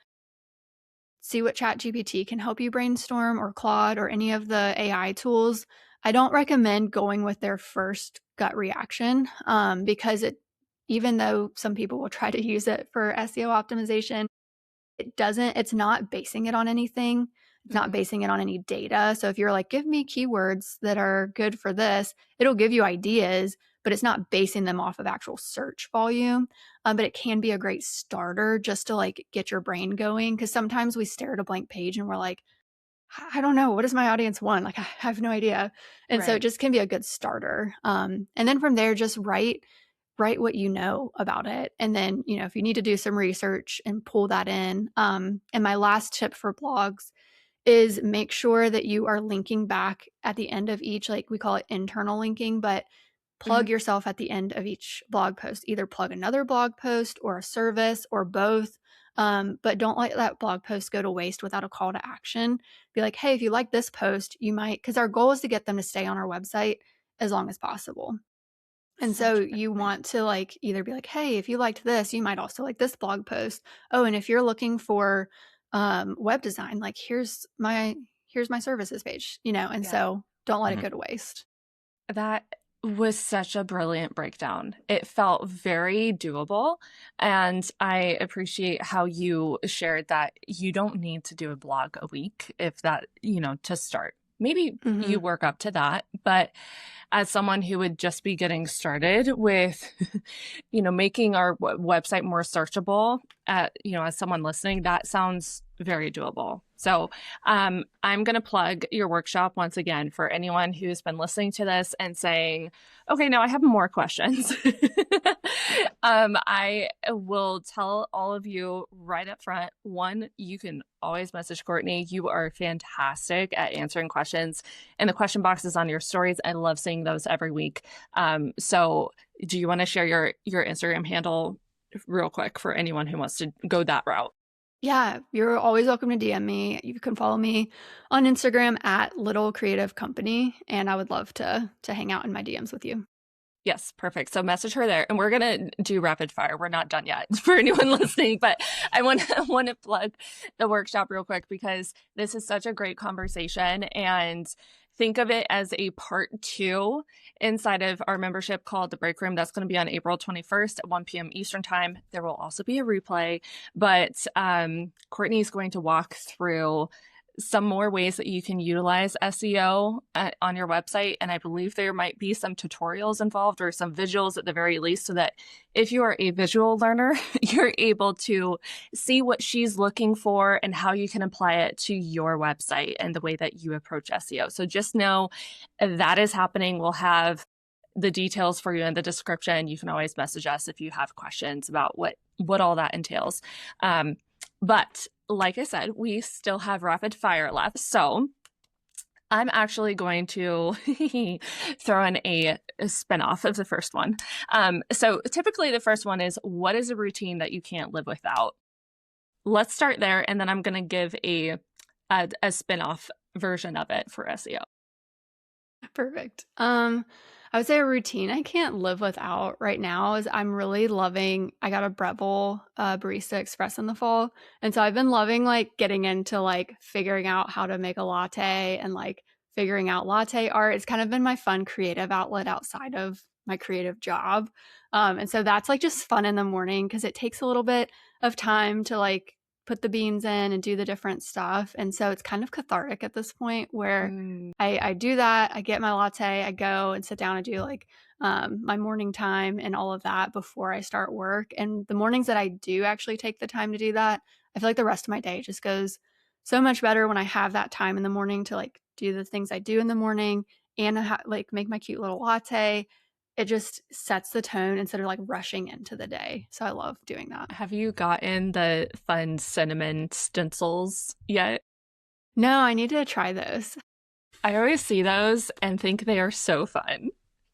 see what ChatGPT can help you brainstorm, or Claude, or any of the AI tools. I don't recommend going with their first gut reaction because even though some people will try to use it for SEO optimization, it's not basing it on anything. It's not basing it on any data. So if you're like, give me keywords that are good for this, it'll give you ideas, but it's not basing them off of actual search volume. But it can be a great starter just to like get your brain going. Cause sometimes we stare at a blank page and we're like, I don't know, what does my audience want? Like, I have no idea. And so it just can be a good starter. And then from there, just write what you know about it. And then, if you need to do some research and pull that in. And my last tip for blogs is make sure that you are linking back at the end of each, like we call it internal linking, but plug yourself at the end of each blog post. Either plug another blog post or a service or both. But don't let that blog post go to waste without a call to action. Be like, hey, if you like this post, you might, because our goal is to get them to stay on our website as long as possible. And so you want to like either be like, hey, if you liked this, you might also like this blog post. Oh, and if you're looking for web design, like here's my services page, and so don't let it go to waste. That was such a brilliant breakdown. It felt very doable. And I appreciate how you shared that you don't need to do a blog a week if that, to start. Maybe you work up to that, but as someone who would just be getting started with, making our website more searchable, as someone listening, that sounds very doable. So I'm going to plug your workshop once again for anyone who's been listening to this and saying, okay, now I have more questions. I will tell all of you right up front, one, you can always message Courtney. You are fantastic at answering questions and the question boxes on your stories. I love seeing those every week. So do you want to share your Instagram handle real quick for anyone who wants to go that route? Yeah, you're always welcome to DM me. You can follow me on Instagram at Little Creative Company, and I would love to hang out in my DMs with you. Yes, perfect. So message her there, and we're gonna do rapid fire. We're not done yet for anyone listening, but I want to plug the workshop real quick because this is such a great conversation, and think of it as a part 2 inside of our membership called The Break Room. That's going to be on April 21st at 1 p.m. Eastern time. There will also be a replay, but Courtney is going to walk through some more ways that you can utilize SEO on your website. And I believe there might be some tutorials involved or some visuals at the very least, so that if you are a visual learner, you're able to see what she's looking for and how you can apply it to your website and the way that you approach SEO. So just know that is happening. We'll have the details for you in the description. You can always message us if you have questions about what all that entails. But like I said, we still have rapid fire left. So I'm actually going to throw in a spinoff of the first one. So typically the first one is, what is a routine that you can't live without? Let's start there. And then I'm going to give a spinoff version of it for SEO. Perfect. I would say a routine I can't live without right now is I'm really loving, I got a Breville Barista Express in the fall. And so I've been loving like getting into like figuring out how to make a latte and like figuring out latte art. It's kind of been my fun creative outlet outside of my creative job. And so that's like just fun in the morning because it takes a little bit of time to like put the beans in and do the different stuff. And so it's kind of cathartic at this point where I do that. I get my latte, I go and sit down and do like my morning time and all of that before I start work. And the mornings that I do actually take the time to do that, I feel like the rest of my day just goes so much better when I have that time in the morning to like do the things I do in the morning and like make my cute little latte. It just sets the tone instead of like rushing into the day. So I love doing that. Have you gotten the fun cinnamon stencils yet? No, I need to try those. I always see those and think they are so fun.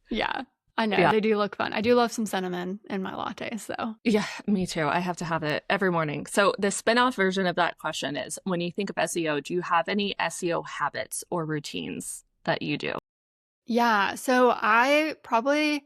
Yeah, I know. Yeah. They do look fun. I do love some cinnamon in my lattes, though. Yeah, me too. I have to have it every morning. So the spin-off version of that question is, when you think of SEO, do you have any SEO habits or routines that you do? Yeah, so I probably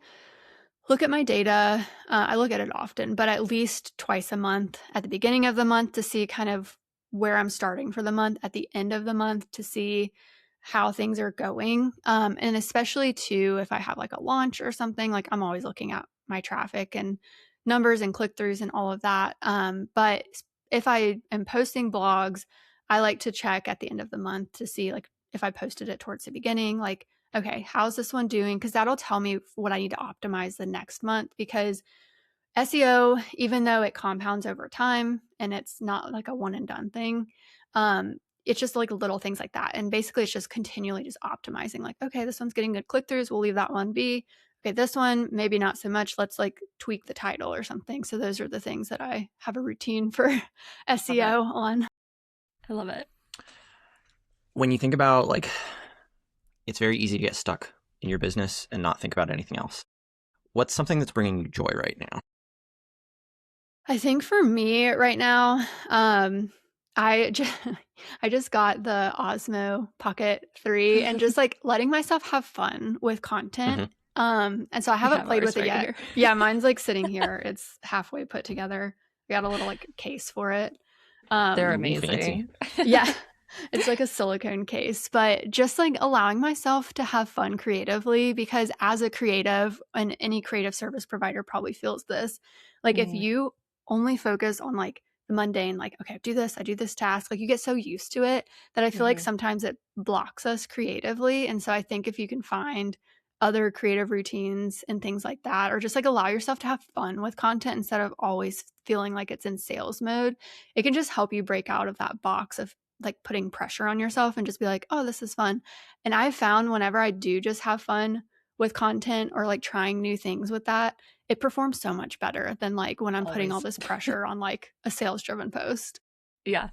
look at my data. I look at it often, but at least twice a month at the beginning of the month to see kind of where I'm starting for the month, at the end of the month to see how things are going. And especially too, if I have like a launch or something, like I'm always looking at my traffic and numbers and click-throughs and all of that. But if I am posting blogs, I like to check at the end of the month to see like if I posted it towards the beginning, like, okay, how's this one doing? Because that'll tell me what I need to optimize the next month. Because SEO, even though it compounds over time and it's not like a one and done thing, it's just like little things like that. And basically it's just continually just optimizing like, okay, this one's getting good click-throughs. We'll leave that one be. Okay, this one, maybe not so much. Let's like tweak the title or something. So those are the things that I have a routine for SEO on. I love it. When you think about like, it's very easy to get stuck in your business and not think about anything else. What's something that's bringing you joy right now? I think for me right now, I just got the Osmo Pocket 3 and just like letting myself have fun with content. And so I haven't played with it yet. Here. Yeah, mine's like sitting here. It's halfway put together. I got a little like case for it. They're Ooh, amazing. Yeah. It's like a silicone case, but just like allowing myself to have fun creatively, because as a creative, and any creative service provider probably feels this, like if you only focus on like the mundane, like, okay, I do this task, like you get so used to it that I feel like sometimes it blocks us creatively. And so I think if you can find other creative routines and things like that, or just like allow yourself to have fun with content instead of always feeling like it's in sales mode. It can just help you break out of that box of like putting pressure on yourself and just be like, oh, this is fun. And I've found whenever I do just have fun with content or like trying new things with that, it performs so much better than like when I'm putting all this pressure on like a sales driven post. Yeah.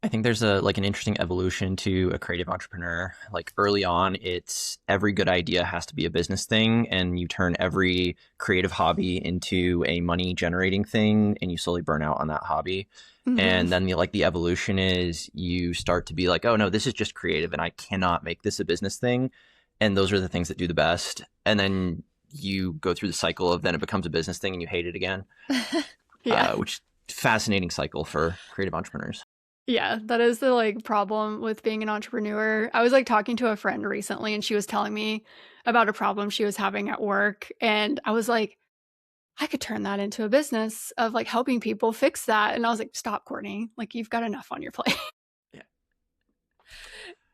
I think there's an interesting evolution to a creative entrepreneur. Like early on, it's every good idea has to be a business thing, and you turn every creative hobby into a money generating thing, and you slowly burn out on that hobby. Mm-hmm. And then the evolution is you start to be like, oh no, this is just creative and I cannot make this a business thing. And those are the things that do the best. And then you go through the cycle of then it becomes a business thing and you hate it again. Yeah. Which fascinating cycle for creative entrepreneurs. Yeah, that is the like problem with being an entrepreneur. I was like talking to a friend recently and she was telling me about a problem she was having at work. And I was like, I could turn that into a business of like helping people fix that. And I was like, stop, Courtney. Like you've got enough on your plate.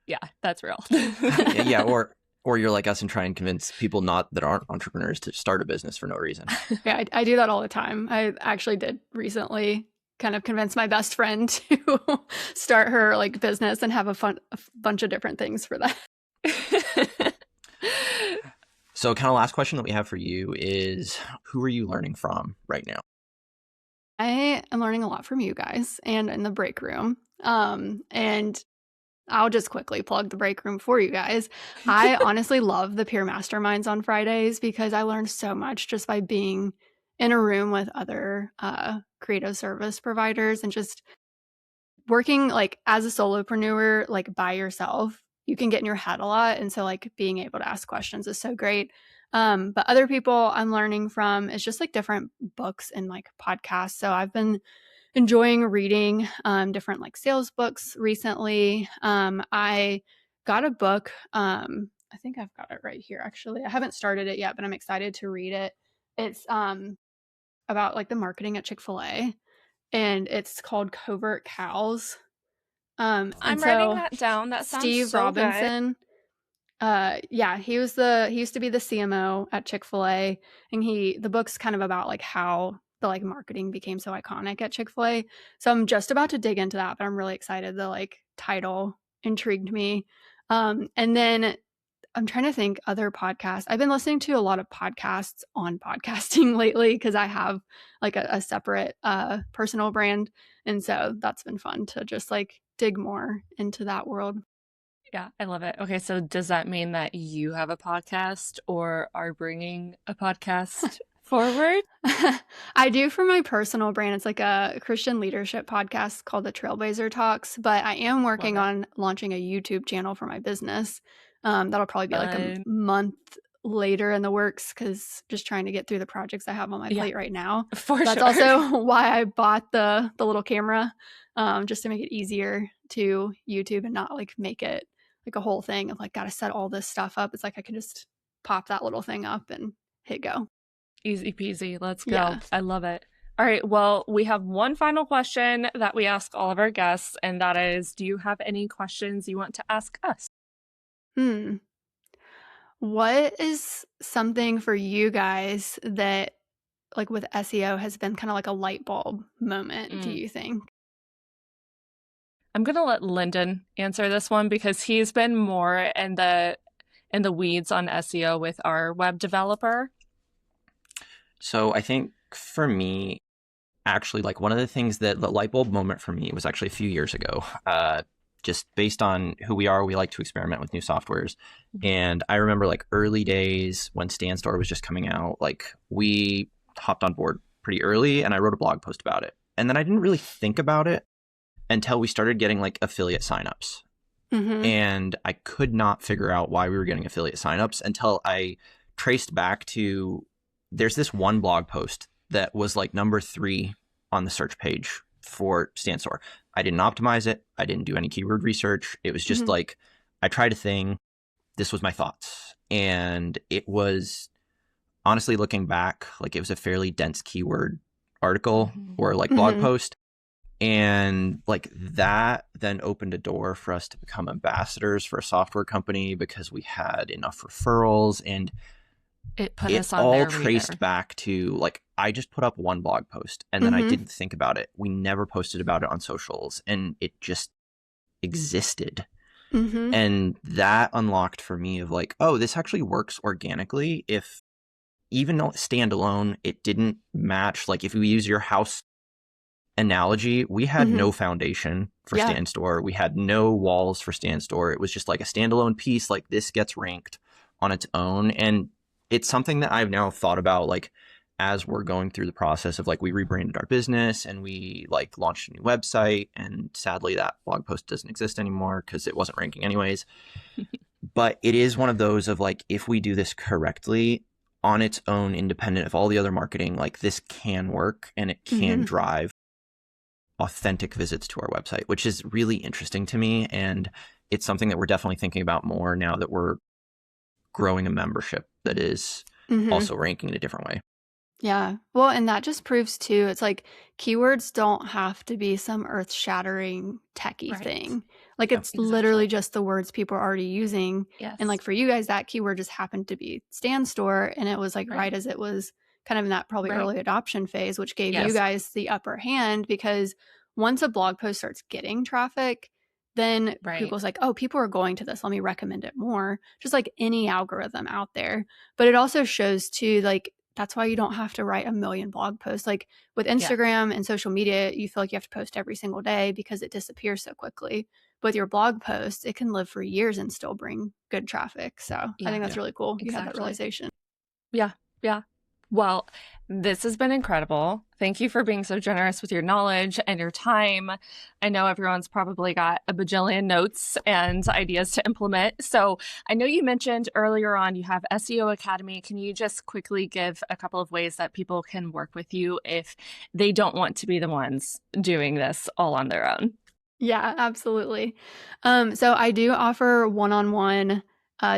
Yeah, that's real. Yeah, or you're like us and try and convince people that aren't entrepreneurs to start a business for no reason. Yeah, I do that all the time. I actually did recently kind of convince my best friend to start her like business and have a bunch of different things for that. So kind of last question that we have for you is, who are you learning from right now? I am learning a lot from you guys and in the break room. And I'll just quickly plug the break room for you guys. I honestly love the peer masterminds on Fridays because I learned so much just by being in a room with other creative service providers and just working like as a solopreneur, like by yourself. You can get in your head a lot. And so like being able to ask questions is so great. But other people I'm learning from is just like different books and like podcasts. So I've been enjoying reading different like sales books recently. I got a book. I think I've got it right here. Actually, I haven't started it yet, but I'm excited to read it. It's about like the marketing at Chick-fil-A, and it's called Covert Cows. I'm and writing that down. That sounds Steve so Robinson. Yeah, he used to be the CMO at Chick-fil-A, and the book's kind of about like how the like marketing became so iconic at Chick-fil-A. So I'm just about to dig into that, but I'm really excited. The like title intrigued me. And then I'm trying to think other podcasts. I've been listening to a lot of podcasts on podcasting lately because I have like a separate personal brand. And so that's been fun to just like dig more into that world. Yeah, I love it. Okay, so does that mean that you have a podcast or are bringing a podcast forward? I do for my personal brand. It's like a Christian leadership podcast called the Trailblazer Talks, but I am working on launching a YouTube channel for my business. That'll probably be like a month later in the works because just trying to get through the projects I have on my plate right now. That's also why I bought the little camera, just to make it easier to YouTube and not like make it like a whole thing of like got to set all this stuff up. It's like I can just pop that little thing up and hit go. Easy peasy. Let's go. Yeah. I love it. All right. Well, we have one final question that we ask all of our guests, and that is, do you have any questions you want to ask us? What is something for you guys that like with SEO has been kind of like a light bulb moment, do you think? I'm going to let Lyndon answer this one because he's been more in the weeds on SEO with our web developer. So I think for me, actually, like one of the things that the light bulb moment for me was actually a few years ago. Just based on who we are, we like to experiment with new softwares. And I remember like early days when StanStore was just coming out, like we hopped on board pretty early and I wrote a blog post about it. And then I didn't really think about it until we started getting like affiliate signups. And I could not figure out why we were getting affiliate signups until I traced back to, there's this one blog post that was like number 3 on the search page for StanStore. I didn't optimize it. I didn't do any keyword research. It was just like, I tried a thing. This was my thoughts. And it was, honestly, looking back, like it was a fairly dense keyword article or like blog post. And like that then opened a door for us to become ambassadors for a software company because we had enough referrals, and It put it us on all their traced radar. back to like I just put up one blog post and then I didn't think about it. We never posted about it on socials, and it just existed. And that unlocked for me of like, oh, this actually works organically. If even though standalone, it didn't match. Like if we use your house analogy, we had no foundation for Yeah. Stand Store. We had no walls for Stand Store. It was just like a standalone piece. Like this gets ranked on its own. And it's something that I've now thought about, like as we're going through the process of like we rebranded our business and we like launched a new website, and sadly that blog post doesn't exist anymore because it wasn't ranking anyways. But it is one of those of like, if we do this correctly on its own, independent of all the other marketing, like this can work and it can drive authentic visits to our website, which is really interesting to me. And it's something that we're definitely thinking about more now that we're growing a membership that is also ranking in a different way. Yeah. Well, and that just proves too, it's like keywords don't have to be some earth shattering techie Right. thing. Like Yeah. it's literally just the words people are already using. Yes. And like for you guys, that keyword just happened to be Stand Store. And it was like right as it was kind of in that probably early adoption phase, which gave you guys the upper hand, because once a blog post starts getting traffic, then people's like, oh, people are going to this. Let me recommend it more. Just like any algorithm out there. But it also shows too, like, that's why you don't have to write a million blog posts. Like with Instagram and social media, you feel like you have to post every single day because it disappears so quickly. But with your blog posts, it can live for years and still bring good traffic. So I think that's really cool. You have that realization. Yeah. Yeah. Well, this has been incredible. Thank you for being so generous with your knowledge and your time. I know everyone's probably got a bajillion notes and ideas to implement. So I know you mentioned earlier on you have SEO Academy. Can you just quickly give a couple of ways that people can work with you if they don't want to be the ones doing this all on their own? Yeah, absolutely. So I do offer one-on-one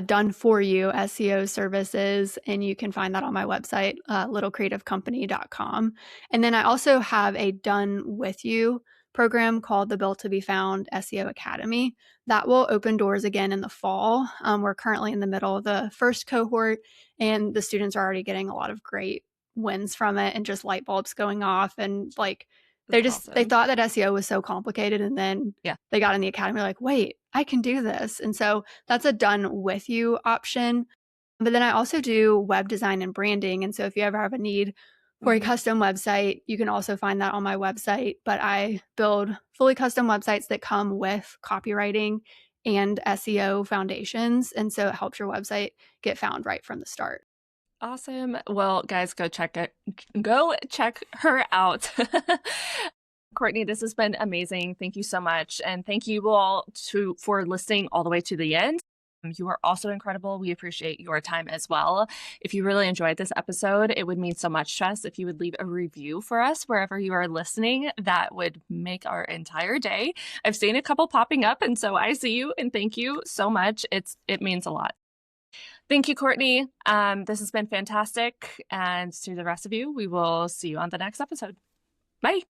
done for you SEO services, and you can find that on my website, littlecreativecompany.com. And then I also have a done with you program called the Built to Be Found SEO Academy that will open doors again in the fall. We're currently in the middle of the first cohort, and the students are already getting a lot of great wins from it and just light bulbs going off, and like they thought that SEO was so complicated, and then they got in the academy like, wait, I can do this. And so that's a done with you option. But then I also do web design and branding. And so if you ever have a need for a custom website, you can also find that on my website. But I build fully custom websites that come with copywriting and SEO foundations. And so it helps your website get found right from the start. Awesome. Well, guys, go check her out. Courtney, this has been amazing. Thank you so much. And thank you all for listening all the way to the end. You are also incredible. We appreciate your time as well. If you really enjoyed this episode, it would mean so much to us if you would leave a review for us wherever you are listening. That would make our entire day. I've seen a couple popping up, and so I see you, and thank you so much. It means a lot. Thank you, Courtney. This has been fantastic. And to the rest of you, we will see you on the next episode. Bye.